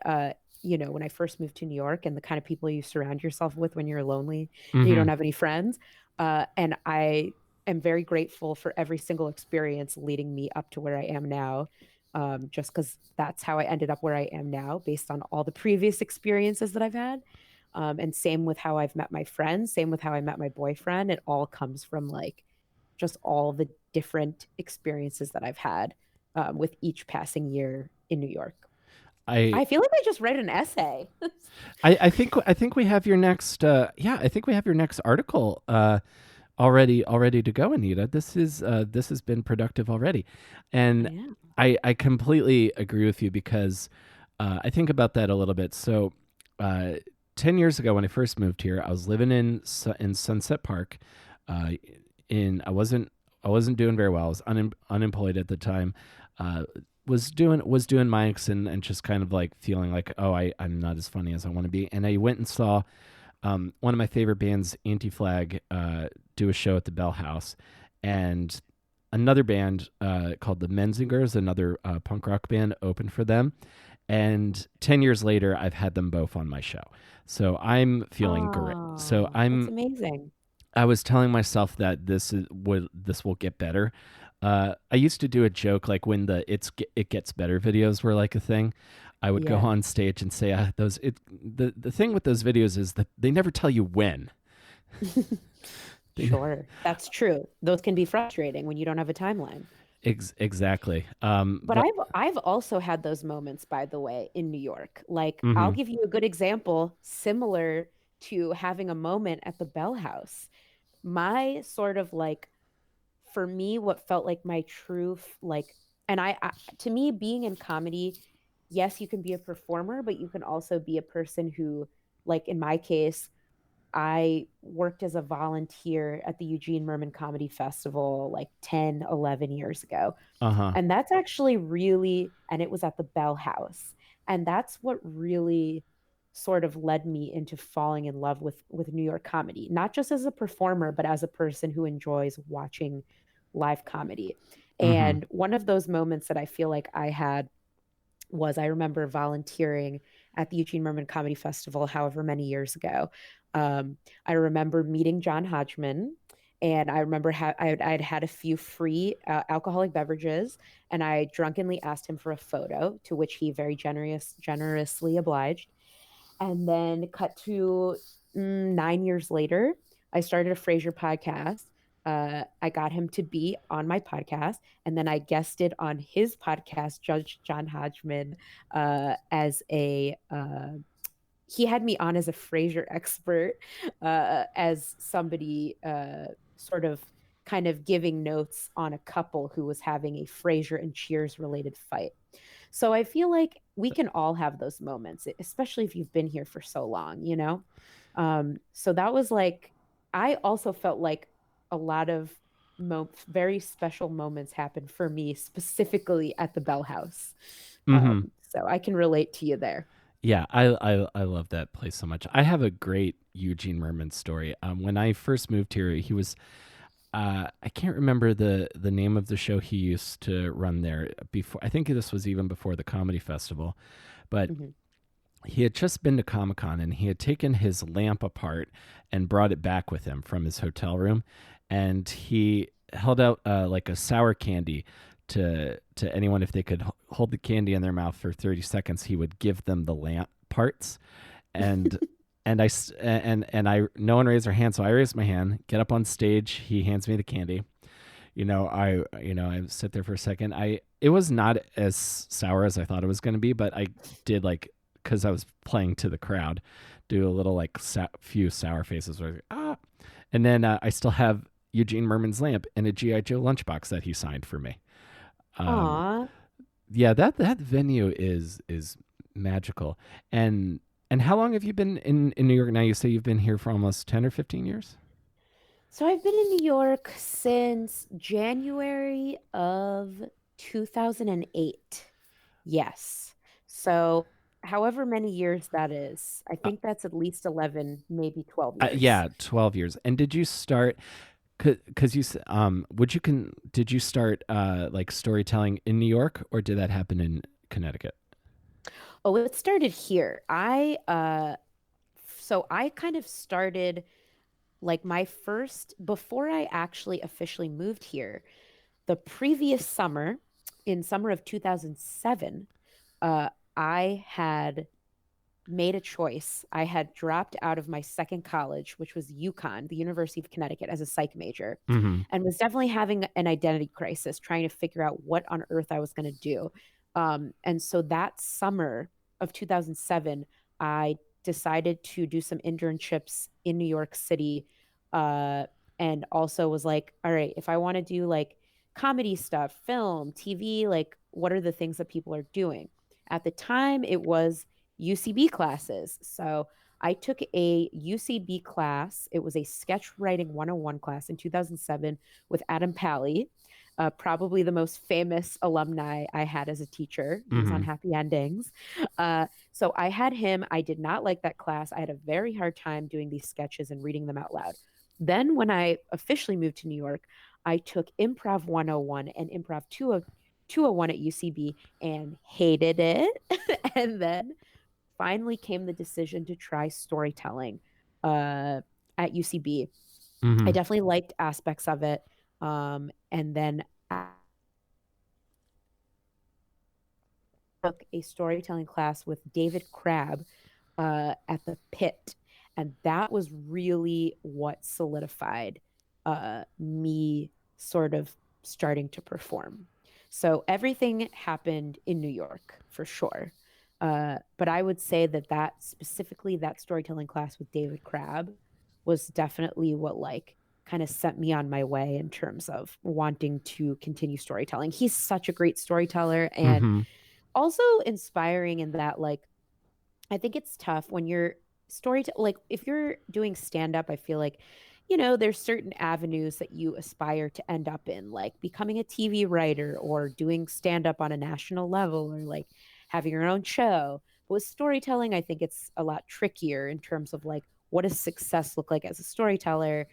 When I first moved to New York and the kind of people you surround yourself with when you're lonely and you Mm-hmm. don't have any friends. And I am very grateful for every single experience leading me up to where I am now. Just because that's how I ended up where I am now, based on all the previous experiences that I've had. And same with how I've met my friends, same with how I met my boyfriend. It all comes from like just all the different experiences that I've had with each passing year in New York. I I feel like I just read an essay. I think we have your next yeah, I think we have your next article already to go, Anita. This has been productive already. And Yeah. I completely agree with you because I think about that a little bit. So uh 10 years ago when I first moved here, I was living in Sunset Park. Uh in I wasn't doing very well. I was unemployed at the time. Uh was doing mics and just kind of like feeling like, oh, I'm not as funny as I want to be. And I went and saw one of my favorite bands, Anti Flag, do a show at the Bell House, and another band called the Menzingers, another punk rock band, opened for them. And 10 years later, I've had them both on my show. So I'm feeling great. So Oh, that's amazing. I was telling myself that this will get better. I used to do a joke like when it gets better videos were like a thing. I would go Yeah, on stage and say the thing with those videos is that they never tell you when. They, sure. That's true. Those can be frustrating when you don't have a timeline. exactly. But But I've also had those moments, by the way, in New York. Like I'll mm-hmm, give you a good example, similar to having a moment at the Bell House. My sort of like, for me, what felt like my truth, like, and to me, being in comedy, yes, you can be a performer, but you can also be a person who, like in my case, I worked as a volunteer at the Eugene Merman Comedy Festival like 10, 11 years ago. Uh-huh. And that's actually really, and it was at the Bell House. And that's what really sort of led me into falling in love with New York comedy, not just as a performer, but as a person who enjoys watching live comedy. Mm-hmm. And one of those moments that I feel like I had was I remember volunteering at the Eugene Merman Comedy Festival however many years ago. Um, I remember meeting John Hodgman, and I remember I'd had a few free alcoholic beverages, and I drunkenly asked him for a photo, to which he very generously obliged. And then cut to 9 years later, I started a Frasier podcast. I got him to be on my podcast, and then I guested on his podcast, Judge John Hodgman, as a he had me on as a Frasier expert, as somebody sort of kind of giving notes on a couple who was having a Frasier and Cheers related fight. So I feel like we can all have those moments, especially if you've been here for so long, you know? So that was like, I also felt like a lot of very special moments happened for me specifically at the Bell House. Mm-hmm. So I can relate to you there. Yeah, I love that place so much. I have a great Eugene Merman story. When I first moved here, he was I can't remember the name of the show he used to run there before. I think this was even before the comedy festival, but Mhm. he had just been to Comic Con and he had taken his lamp apart and brought it back with him from his hotel room, and he held out like a sour candy to anyone. If they could hold the candy in their mouth for 30 seconds, he would give them the lamp parts. And and I no one raised their hand, so I raised my hand, get up on stage, he hands me the candy. I sit there for a second. I It was not as sour as I thought it was going to be, but I did, like, because I was playing to the crowd, do a little like few sour faces where and then I still have Eugene Merman's lamp in a GI Joe lunchbox that he signed for me. um Aw. yeah, that venue is magical. And how long have you been in New York now? You say you've been here for almost 10 or 15 years? So I've been in New York since January of 2008. Yes. So however many years that is, I uh, think that's at least 11, maybe 12 years. yeah, 12 years. And did you start, because did you start like storytelling in New York, or did that happen in Connecticut? Oh, it started here. I kind of started like my first before I actually officially moved here. The previous summer, in summer of 2007, uh, I had made a choice. I had dropped out of my second college, which was UConn, the University of Connecticut, as a psych major, Mm-hmm. and was definitely having an identity crisis, trying to figure out what on earth I was going to do. And so that summer of 2007, I decided to do some internships in New York City, uh, and also was like, all right, if I want to do like comedy stuff, film, TV, like what are the things that people are doing? At the time, it was UCB classes. So I took a UCB class. It was a sketch writing 101 class in 2007 with Adam Pally, probably the most famous alumni I had as a teacher. He was on Mm-hmm. Happy Endings. So I had him. I did not like that class. I had a very hard time doing these sketches and reading them out loud. Then, when I officially moved to New York, I took Improv 101 and Improv 201 at UCB and hated it. And then finally came the decision to try storytelling at UCB. I Mm-hmm. definitely liked aspects of it. And then I took a storytelling class with David Crabb at the Pit. And that was really what solidified me sort of starting to perform. So everything happened in New York for sure. But I would say that specifically that storytelling class with David Crabb was definitely what like kind of sent me on my way in terms of wanting to continue storytelling. He's such a great storyteller and Mm-hmm. also inspiring in that like I think it's tough when you're like if you're doing stand up, I feel like, there's certain avenues that you aspire to end up in, like becoming a TV writer or doing stand up on a national level or like having your own show. But with storytelling, I think it's a lot trickier in terms of like what does success look like as a storyteller.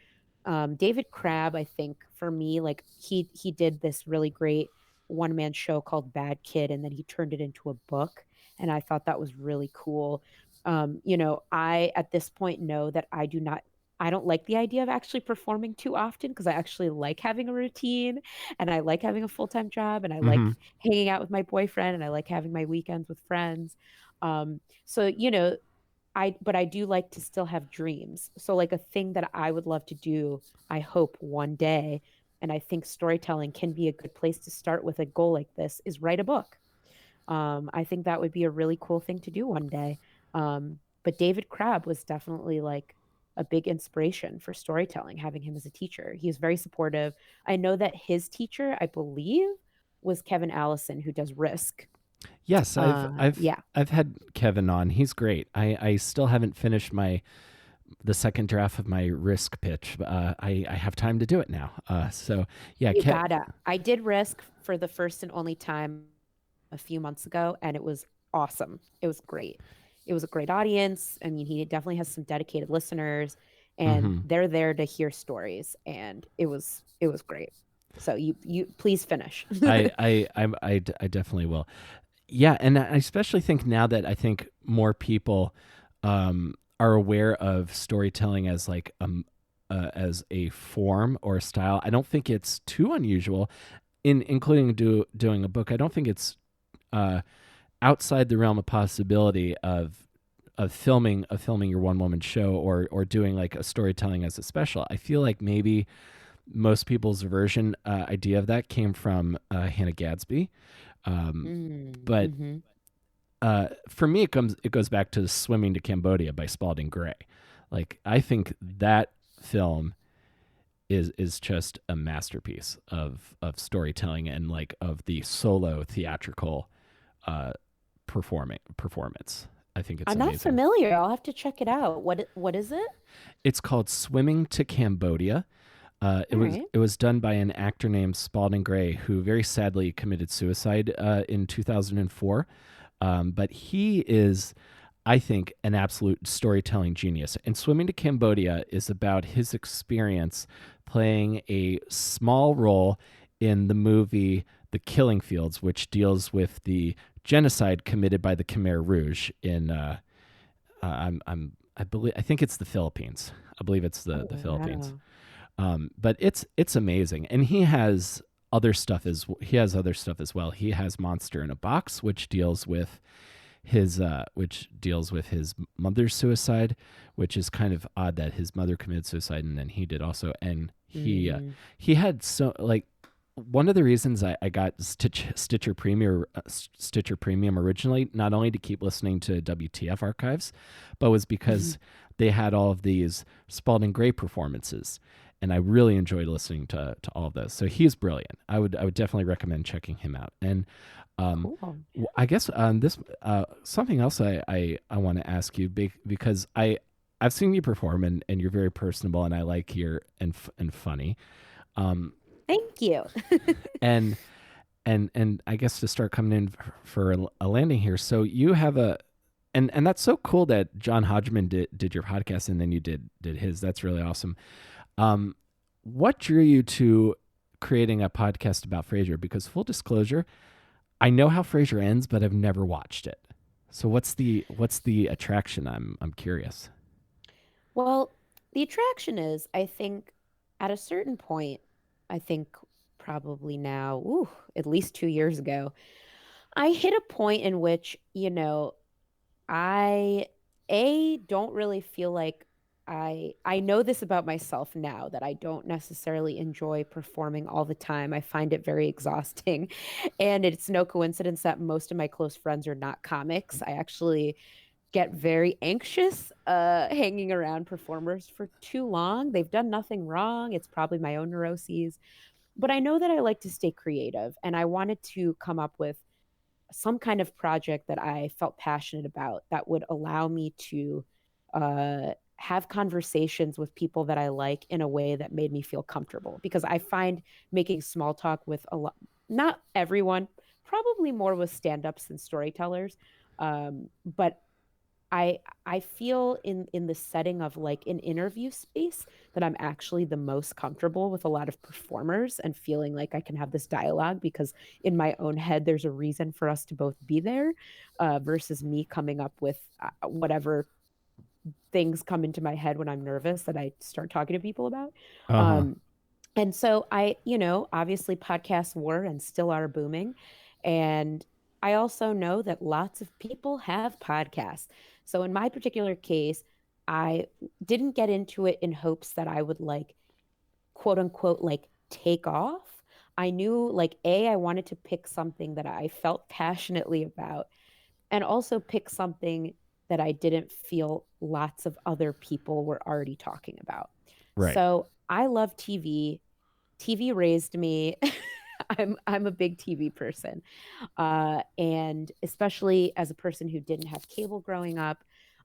David Crabb, I think for me, like he did this really great one man show called Bad Kid, and then he turned it into a book, and I thought that was really cool. I at this point know that I don't like the idea of actually performing too often because I actually like having a routine and I like having a full-time job and I like Hmm. hanging out with my boyfriend and I like having my weekends with friends. So but I do like to still have dreams. So like a thing that I would love to do, I hope one day, and I think storytelling can be a good place to start with a goal like this is write a book. I think that would be a really cool thing to do one day. But David Crabb was definitely like a big inspiration for storytelling, having him as a teacher. He was very supportive. I know that his teacher, I believe, was Kevin Allison, who does Risk. Yes, Yeah, I've had Kevin on. He's great. I still haven't finished the second draft of my risk pitch. I have time to do it now. So yeah, you gotta. I did Risk for the first and only time a few months ago, and it was awesome. It was great. It was a great audience. I mean, he definitely has some dedicated listeners, and hmm they're there to hear stories, and it was great. So you please finish. I definitely will. Yeah, and I especially think now that I think more people are aware of storytelling as like as a form or a style. I don't think it's too unusual in including doing a book. I don't think it's uh, outside the realm of possibility of filming your one woman show or doing like a storytelling as a special. I feel like maybe most people's version idea of that came from Hannah Gadsby, um, but Mm-hmm. for me it goes back to Swimming to Cambodia by Spalding Gray. Like I think that film is just a masterpiece of storytelling and like of the solo theatrical uh, performance. I think it's I'm not amazing. familiar. I'll have to check it out. What is it? It's called Swimming to Cambodia. It All was right. it was done by an actor named Spalding Gray, who very sadly committed suicide in 2004. But he is, I think, an absolute storytelling genius. And Swimming to Cambodia is about his experience playing a small role in the movie The Killing Fields, which deals with the genocide committed by the Khmer Rouge in I think it's the Philippines. I believe it's Oh the Philippines. wow. But it's amazing, and he has other stuff as well. He has Monster in a Box, which deals with his mother's suicide, which is kind of odd that his mother committed suicide and then he did also. And Mm. he had so like one of the reasons I got Stitcher Premium originally, not only to keep listening to WTF archives, but was because they had all of these Spalding Gray performances, and I really enjoyed listening to all of those. So he's brilliant. I would definitely recommend checking him out. And um, Cool. I guess this something else I want to ask you because I've seen you perform, and you're very personable, and I like your and funny. Um, Thank you. and and I guess to start coming in for a landing here. So you have and that's so cool that John Hodgman did your podcast and then you did his. That's really awesome. Um, what drew you to creating a podcast about Frasier? Because full disclosure, I know how Frasier ends, but I've never watched it. So what's the attraction? I'm curious. Well, the attraction is, I think, at a certain point, I think probably now, at least 2 years ago, I hit a point in which, I don't really feel like I know this about myself now that I don't necessarily enjoy performing all the time. I find it very exhausting. And it's no coincidence that most of my close friends are not comics. I actually get very anxious hanging around performers for too long. They've done nothing wrong. It's probably my own neuroses. But I know that I like to stay creative and I wanted to come up with some kind of project that I felt passionate about that would allow me to have conversations with people that I like in a way that made me feel comfortable, because I find making small talk with a lot, not everyone, probably more with stand-ups and storytellers, but I feel in the setting of like an interview space that I'm actually the most comfortable with a lot of performers and feeling like I can have this dialogue, because in my own head there's a reason for us to both be there, versus me coming up with whatever things come into my head when I'm nervous that I start talking to people about. Uh-huh. Um, and so obviously podcasts were and still are booming. And I also know that lots of people have podcasts. So in my particular case, I didn't get into it in hopes that I would like, quote unquote, like take off. I knew like, I wanted to pick something that I felt passionately about, and also pick something that I didn't feel lots of other people were already talking about. Right. So I love TV. TV raised me. I'm a big TV person, and especially as a person who didn't have cable growing up,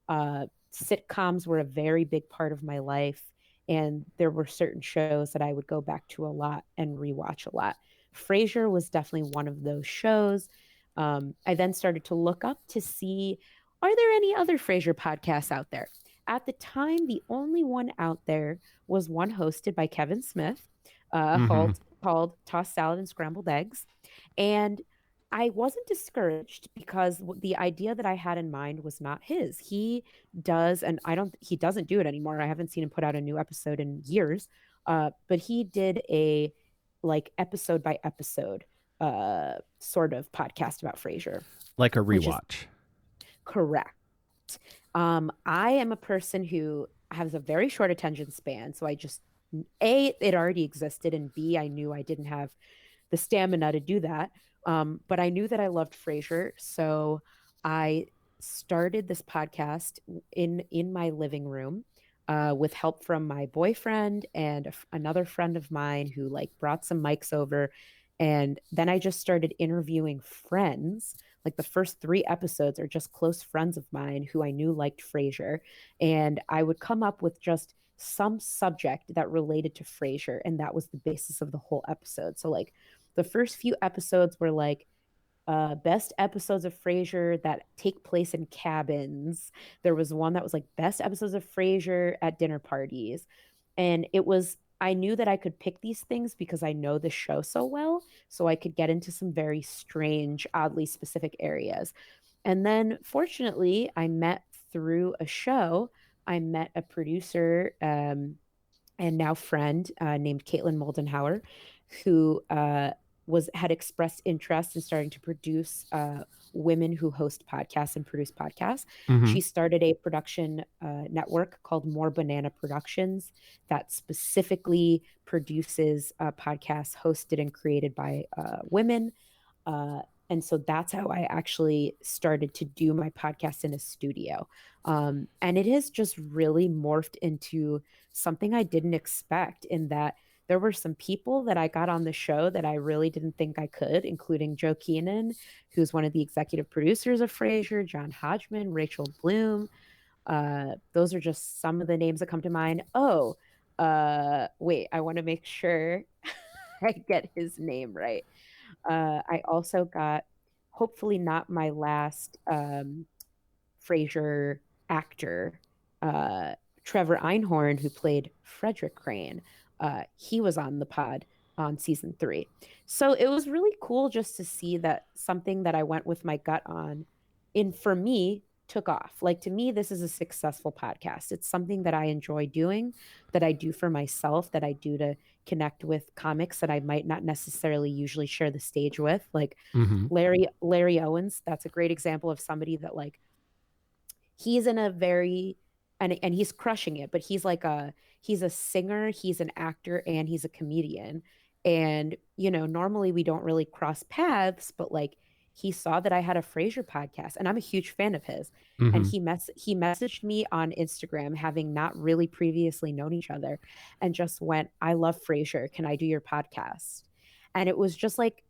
sitcoms were a very big part of my life, and there were certain shows that I would go back to a lot and rewatch a lot. Frasier was definitely one of those shows. I then started to look up to see, are there any other Frasier podcasts out there? At the time, the only one out there was one hosted by Kevin Smith, Mm-hmm. called Tossed Salad and Scrambled Eggs. And I wasn't discouraged, because the idea that I had in mind was not his. He does, and he doesn't do it anymore. I haven't seen him put out a new episode in years. But he did a like episode by episode sort of podcast about Frasier, Like a which is rewatch. correct. I am a person who has a very short attention span, so I just, it already existed, and B, I knew I didn't have the stamina to do that. But I knew that I loved Frasier, so I started this podcast in my living room, with help from my boyfriend and another friend of mine who like brought some mics over, and then I just started interviewing friends. Like the first 3 episodes are just close friends of mine who I knew liked Frasier, and I would come up with just some subject that related to Frasier, and that was the basis of the whole episode. So like the first few episodes were like, best episodes of Frasier that take place in cabins. There was one that was like best episodes of Frasier at dinner parties. And I knew that I could pick these things because I know the show so well. So I could get into some very strange, oddly specific areas. And then fortunately, through a show, I met a producer, and now friend, named Caitlin Moldenhauer, who had expressed interest in starting to produce women who host podcasts and produce podcasts. Mm-hmm. She started a production network called More Banana Productions that specifically produces podcasts hosted and created by women. Uh, and so that's how I actually started to do my podcast in a studio. And it has just really morphed into something I didn't expect, in that there were some people that I got on the show that I really didn't think I could, including Joe Keenan, who's one of the executive producers of Frasier, John Hodgman, Rachel Bloom. Those are just some of the names that come to mind. Oh, wait, I want to make sure I get his name right. I also got, hopefully not my last Frasier actor, uh, Trevor Einhorn, who played Frederick Crane. He was on the pod on season 3. So it was really cool just to see that something that I went with my gut on, for me, took off. Like to me, this is a successful podcast. It's something that I enjoy doing, that I do for myself, that I do to connect with comics that I might not necessarily usually share the stage with. Like Mm-hmm. Larry Owens, that's a great example of somebody that like, he's in a very, and he's crushing it, but he's a singer, he's an actor, and he's a comedian. And normally we don't really cross paths, but like he saw that I had a Frasier podcast, and I'm a huge fan of his. And Mm-hmm. he messaged me on Instagram, having not really previously known each other, and just went, "I love Frasier. Can I do your podcast?" And it was just like,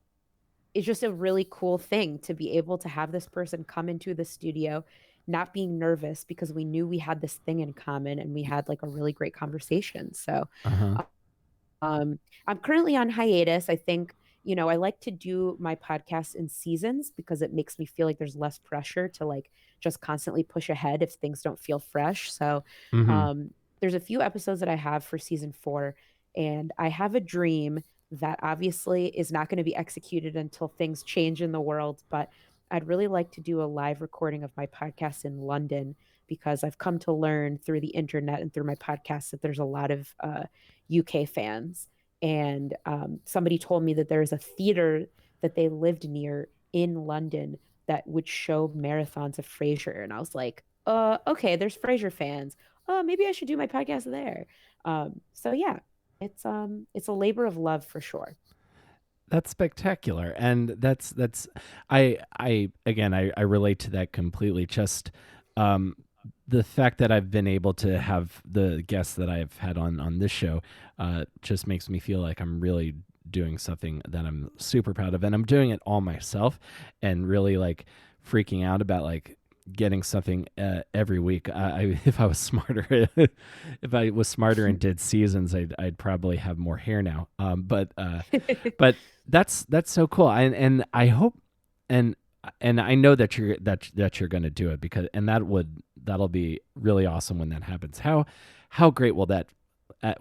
it's just a really cool thing to be able to have this person come into the studio, not being nervous because we knew we had this thing in common and we had like a really great conversation. So Uh-huh. um, I'm currently on hiatus. I think, I like to do my podcast in seasons because it makes me feel like there's less pressure to like just constantly push ahead if things don't feel fresh. So, Mm-hmm. um, there's a few episodes that I have for season 4, and I have a dream that obviously is not going to be executed until things change in the world. But I'd really like to do a live recording of my podcast in London because I've come to learn through the internet and through my podcast that there's a lot of UK fans. And somebody told me that there's a theater that they lived near in London that would show marathons of Frasier. And I was like, okay, there's Frasier fans. Maybe I should do my podcast there. So yeah, it's a labor of love for sure. That's spectacular. And that's I again I relate to that completely. Just um the fact that I've been able to have the guests that I've had on this show just makes me feel like I'm really doing something that I'm super proud of, and I'm doing it all myself, and really like freaking out about like getting something every week. If I was smarter, if I was smarter and did seasons, I'd probably have more hair now. But that's so cool. And I hope and and I know that you're going to do it, because and that'll be really awesome when that happens. How great will that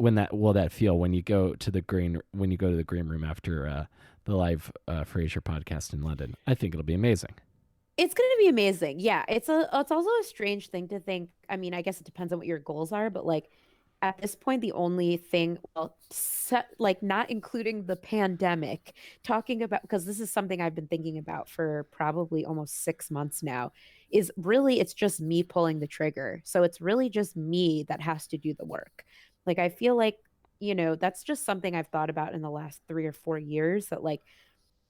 will that feel when you go to the green room after the live Frasier podcast in London? I think it'll be amazing. It's going to be amazing. Yeah, it's also a strange thing to think. I mean, I guess it depends on what your goals are, but like at this point, the only thing, well, like not including the pandemic, talking about, because this is something I've been thinking about for probably almost 6 months now, is really it's just me pulling the trigger. So it's really just me that has to do the work. Like I feel like, that's just something I've thought about in the last 3 or 4 years that like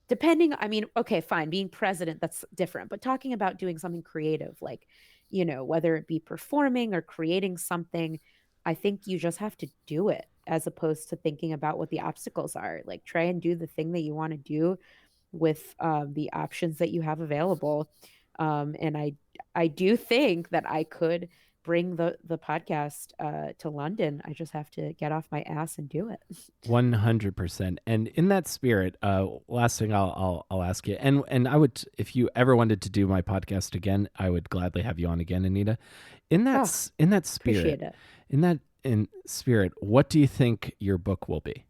depending, I mean, okay, fine, being president, that's different, but talking about doing something creative, like, whether it be performing or creating something, I think you just have to do it as opposed to thinking about what the obstacles are. Like, try and do the thing that you want to do with the options that you have available. And I do think that I could bring the podcast to London. I just have to get off my ass and do it. 100%. And in that spirit, last thing I'll ask you, and I would, if you ever wanted to do my podcast again, I would gladly have you on again, Anita. Oh, In that spirit, appreciate it. in spirit, what do you think your book will be?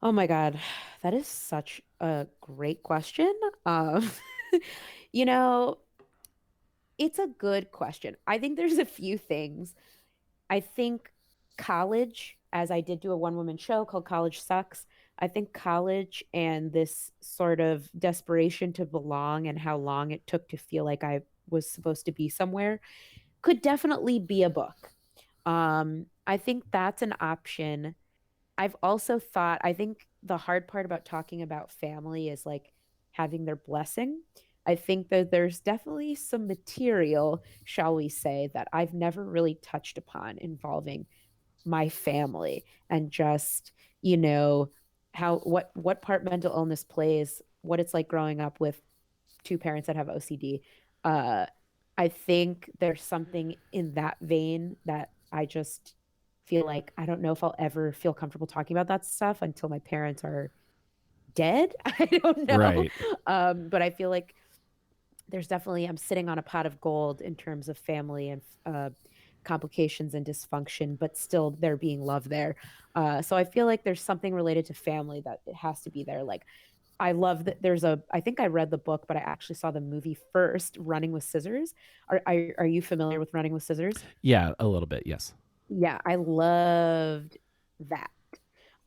Oh my God, that is such a great question. Um, you know, it's a good question. I think there's a few things. I think college, as I did do a one woman show called College Sucks, I think college and this sort of desperation to belong and how long it took to feel like I was supposed to be somewhere could definitely be a book. I think that's an option. I've also thought, I think the hard part about talking about family is like having their blessing. I think that there's definitely some material, shall we say, that I've never really touched upon involving my family and just, you know, how what part mental illness plays, what it's like growing up with two parents that have OCD. Uh, I think there's something in that vein that I just feel like I don't know if I'll ever feel comfortable talking about that stuff until my parents are dead. I don't know. Right. But I feel like there's definitely, I'm sitting on a pot of gold in terms of family and complications and dysfunction, but still there being love there. So I feel like there's something related to family that it has to be there. Like I love that I think I read the book, but I actually saw the movie first, Running with Scissors. Are you familiar with Running with Scissors? Yeah, a little bit. Yes. Yeah, I loved that.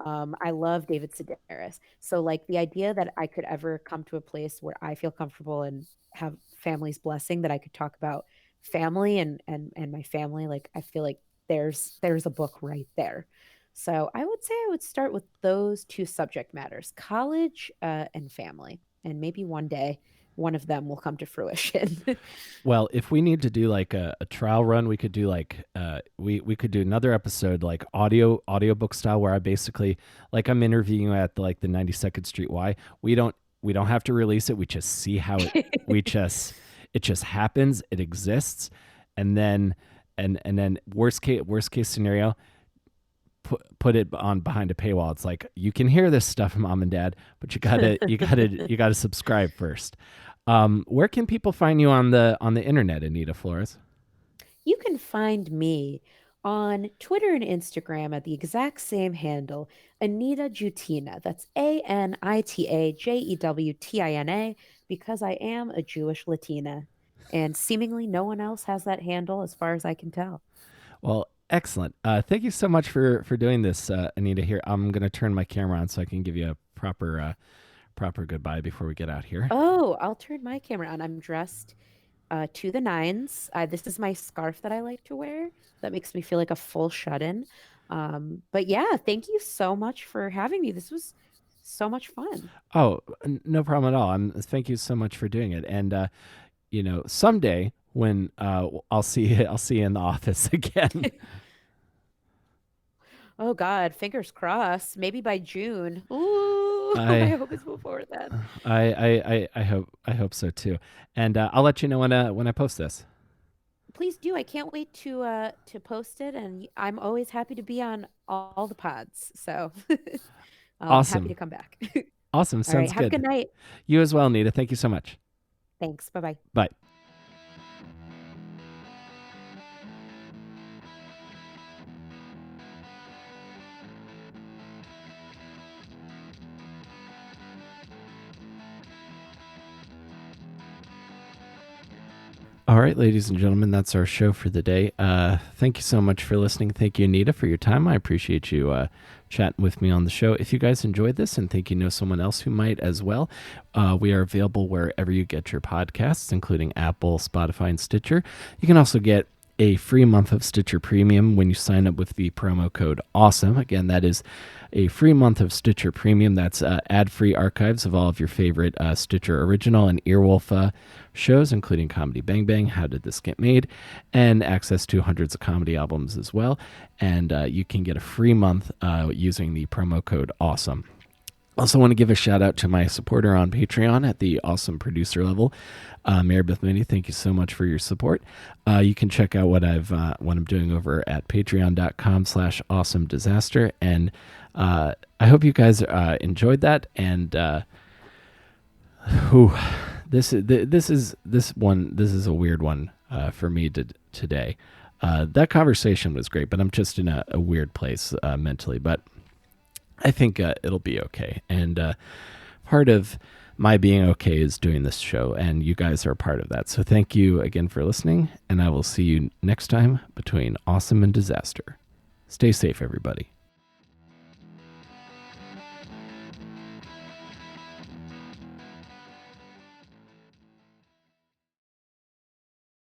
I love David Sedaris. So like the idea that I could ever come to a place where I feel comfortable and have family's blessing that I could talk about family and my family, like I feel like there's a book right there. So I would say I would start with those two subject matters, college and family. And maybe one day one of them will come to fruition. Well, if we need to do like a trial run, we could do like we could do another episode like audiobook style, where I basically like I'm interviewing you at like the 92nd Street Y. We don't have to release it. We just see how it we just It just happens. It exists, and then and then worst case scenario, put it on behind a paywall. It's like, you can hear this stuff, mom and dad, but you gotta subscribe first. Where can people find you on the internet, Anita Flores? You can find me on Twitter and Instagram at the exact same handle, Anita Jutina. That's ANITA JEWTINA, because I am a Jewish Latina. And seemingly no one else has that handle as far as I can tell. Well, excellent. Thank you so much for doing this, Anita. Here, I'm gonna turn my camera on so I can give you a proper goodbye before we get out here. Oh, I'll turn my camera on. I'm dressed to the nines. This is my scarf that I like to wear. That makes me feel like a full shut-in. But yeah, thank you so much for having me. This was so much fun. Oh, no problem at all. Thank you so much for doing it. And someday when I'll see you in the office again. Oh God, fingers crossed. Maybe by June. Ooh, I I hope it's before then. I hope so too. And I'll let you know when I post this. Please do. I can't wait to post it, and I'm always happy to be on all the pods. So I'm happy to Awesome. come back. Awesome. All right. Sounds Have a good. good night. You as well, Nita. Thank you so much. Thanks. Bye bye. Bye. All right, ladies and gentlemen, that's our show for the day. Thank you so much for listening. Thank you, Anita, for your time. I appreciate you chatting with me on the show. If you guys enjoyed this and think you know someone else who might as well, we are available wherever you get your podcasts, including Apple, Spotify, and Stitcher. You can also get a free month of Stitcher Premium when you sign up with the promo code AWESOME. Again, that is a free month of Stitcher Premium. That's ad-free archives of all of your favorite Stitcher Original and Earwolf shows, including Comedy Bang Bang, How Did This Get Made, and access to hundreds of comedy albums as well. And you can get a free month using the promo code AWESOME. Also want to give a shout out to my supporter on Patreon at the awesome producer level, Mary Beth Mooney. Thank you so much for your support. You can check out what I'm doing over at patreon.com/awesome disaster. And I hope you guys enjoyed that. And this is a weird one for me today. That conversation was great, but I'm just in a weird place mentally. But I think it'll be okay. And part of my being okay is doing this show, and you guys are a part of that. So thank you again for listening, and I will see you next time between awesome and disaster. Stay safe, everybody.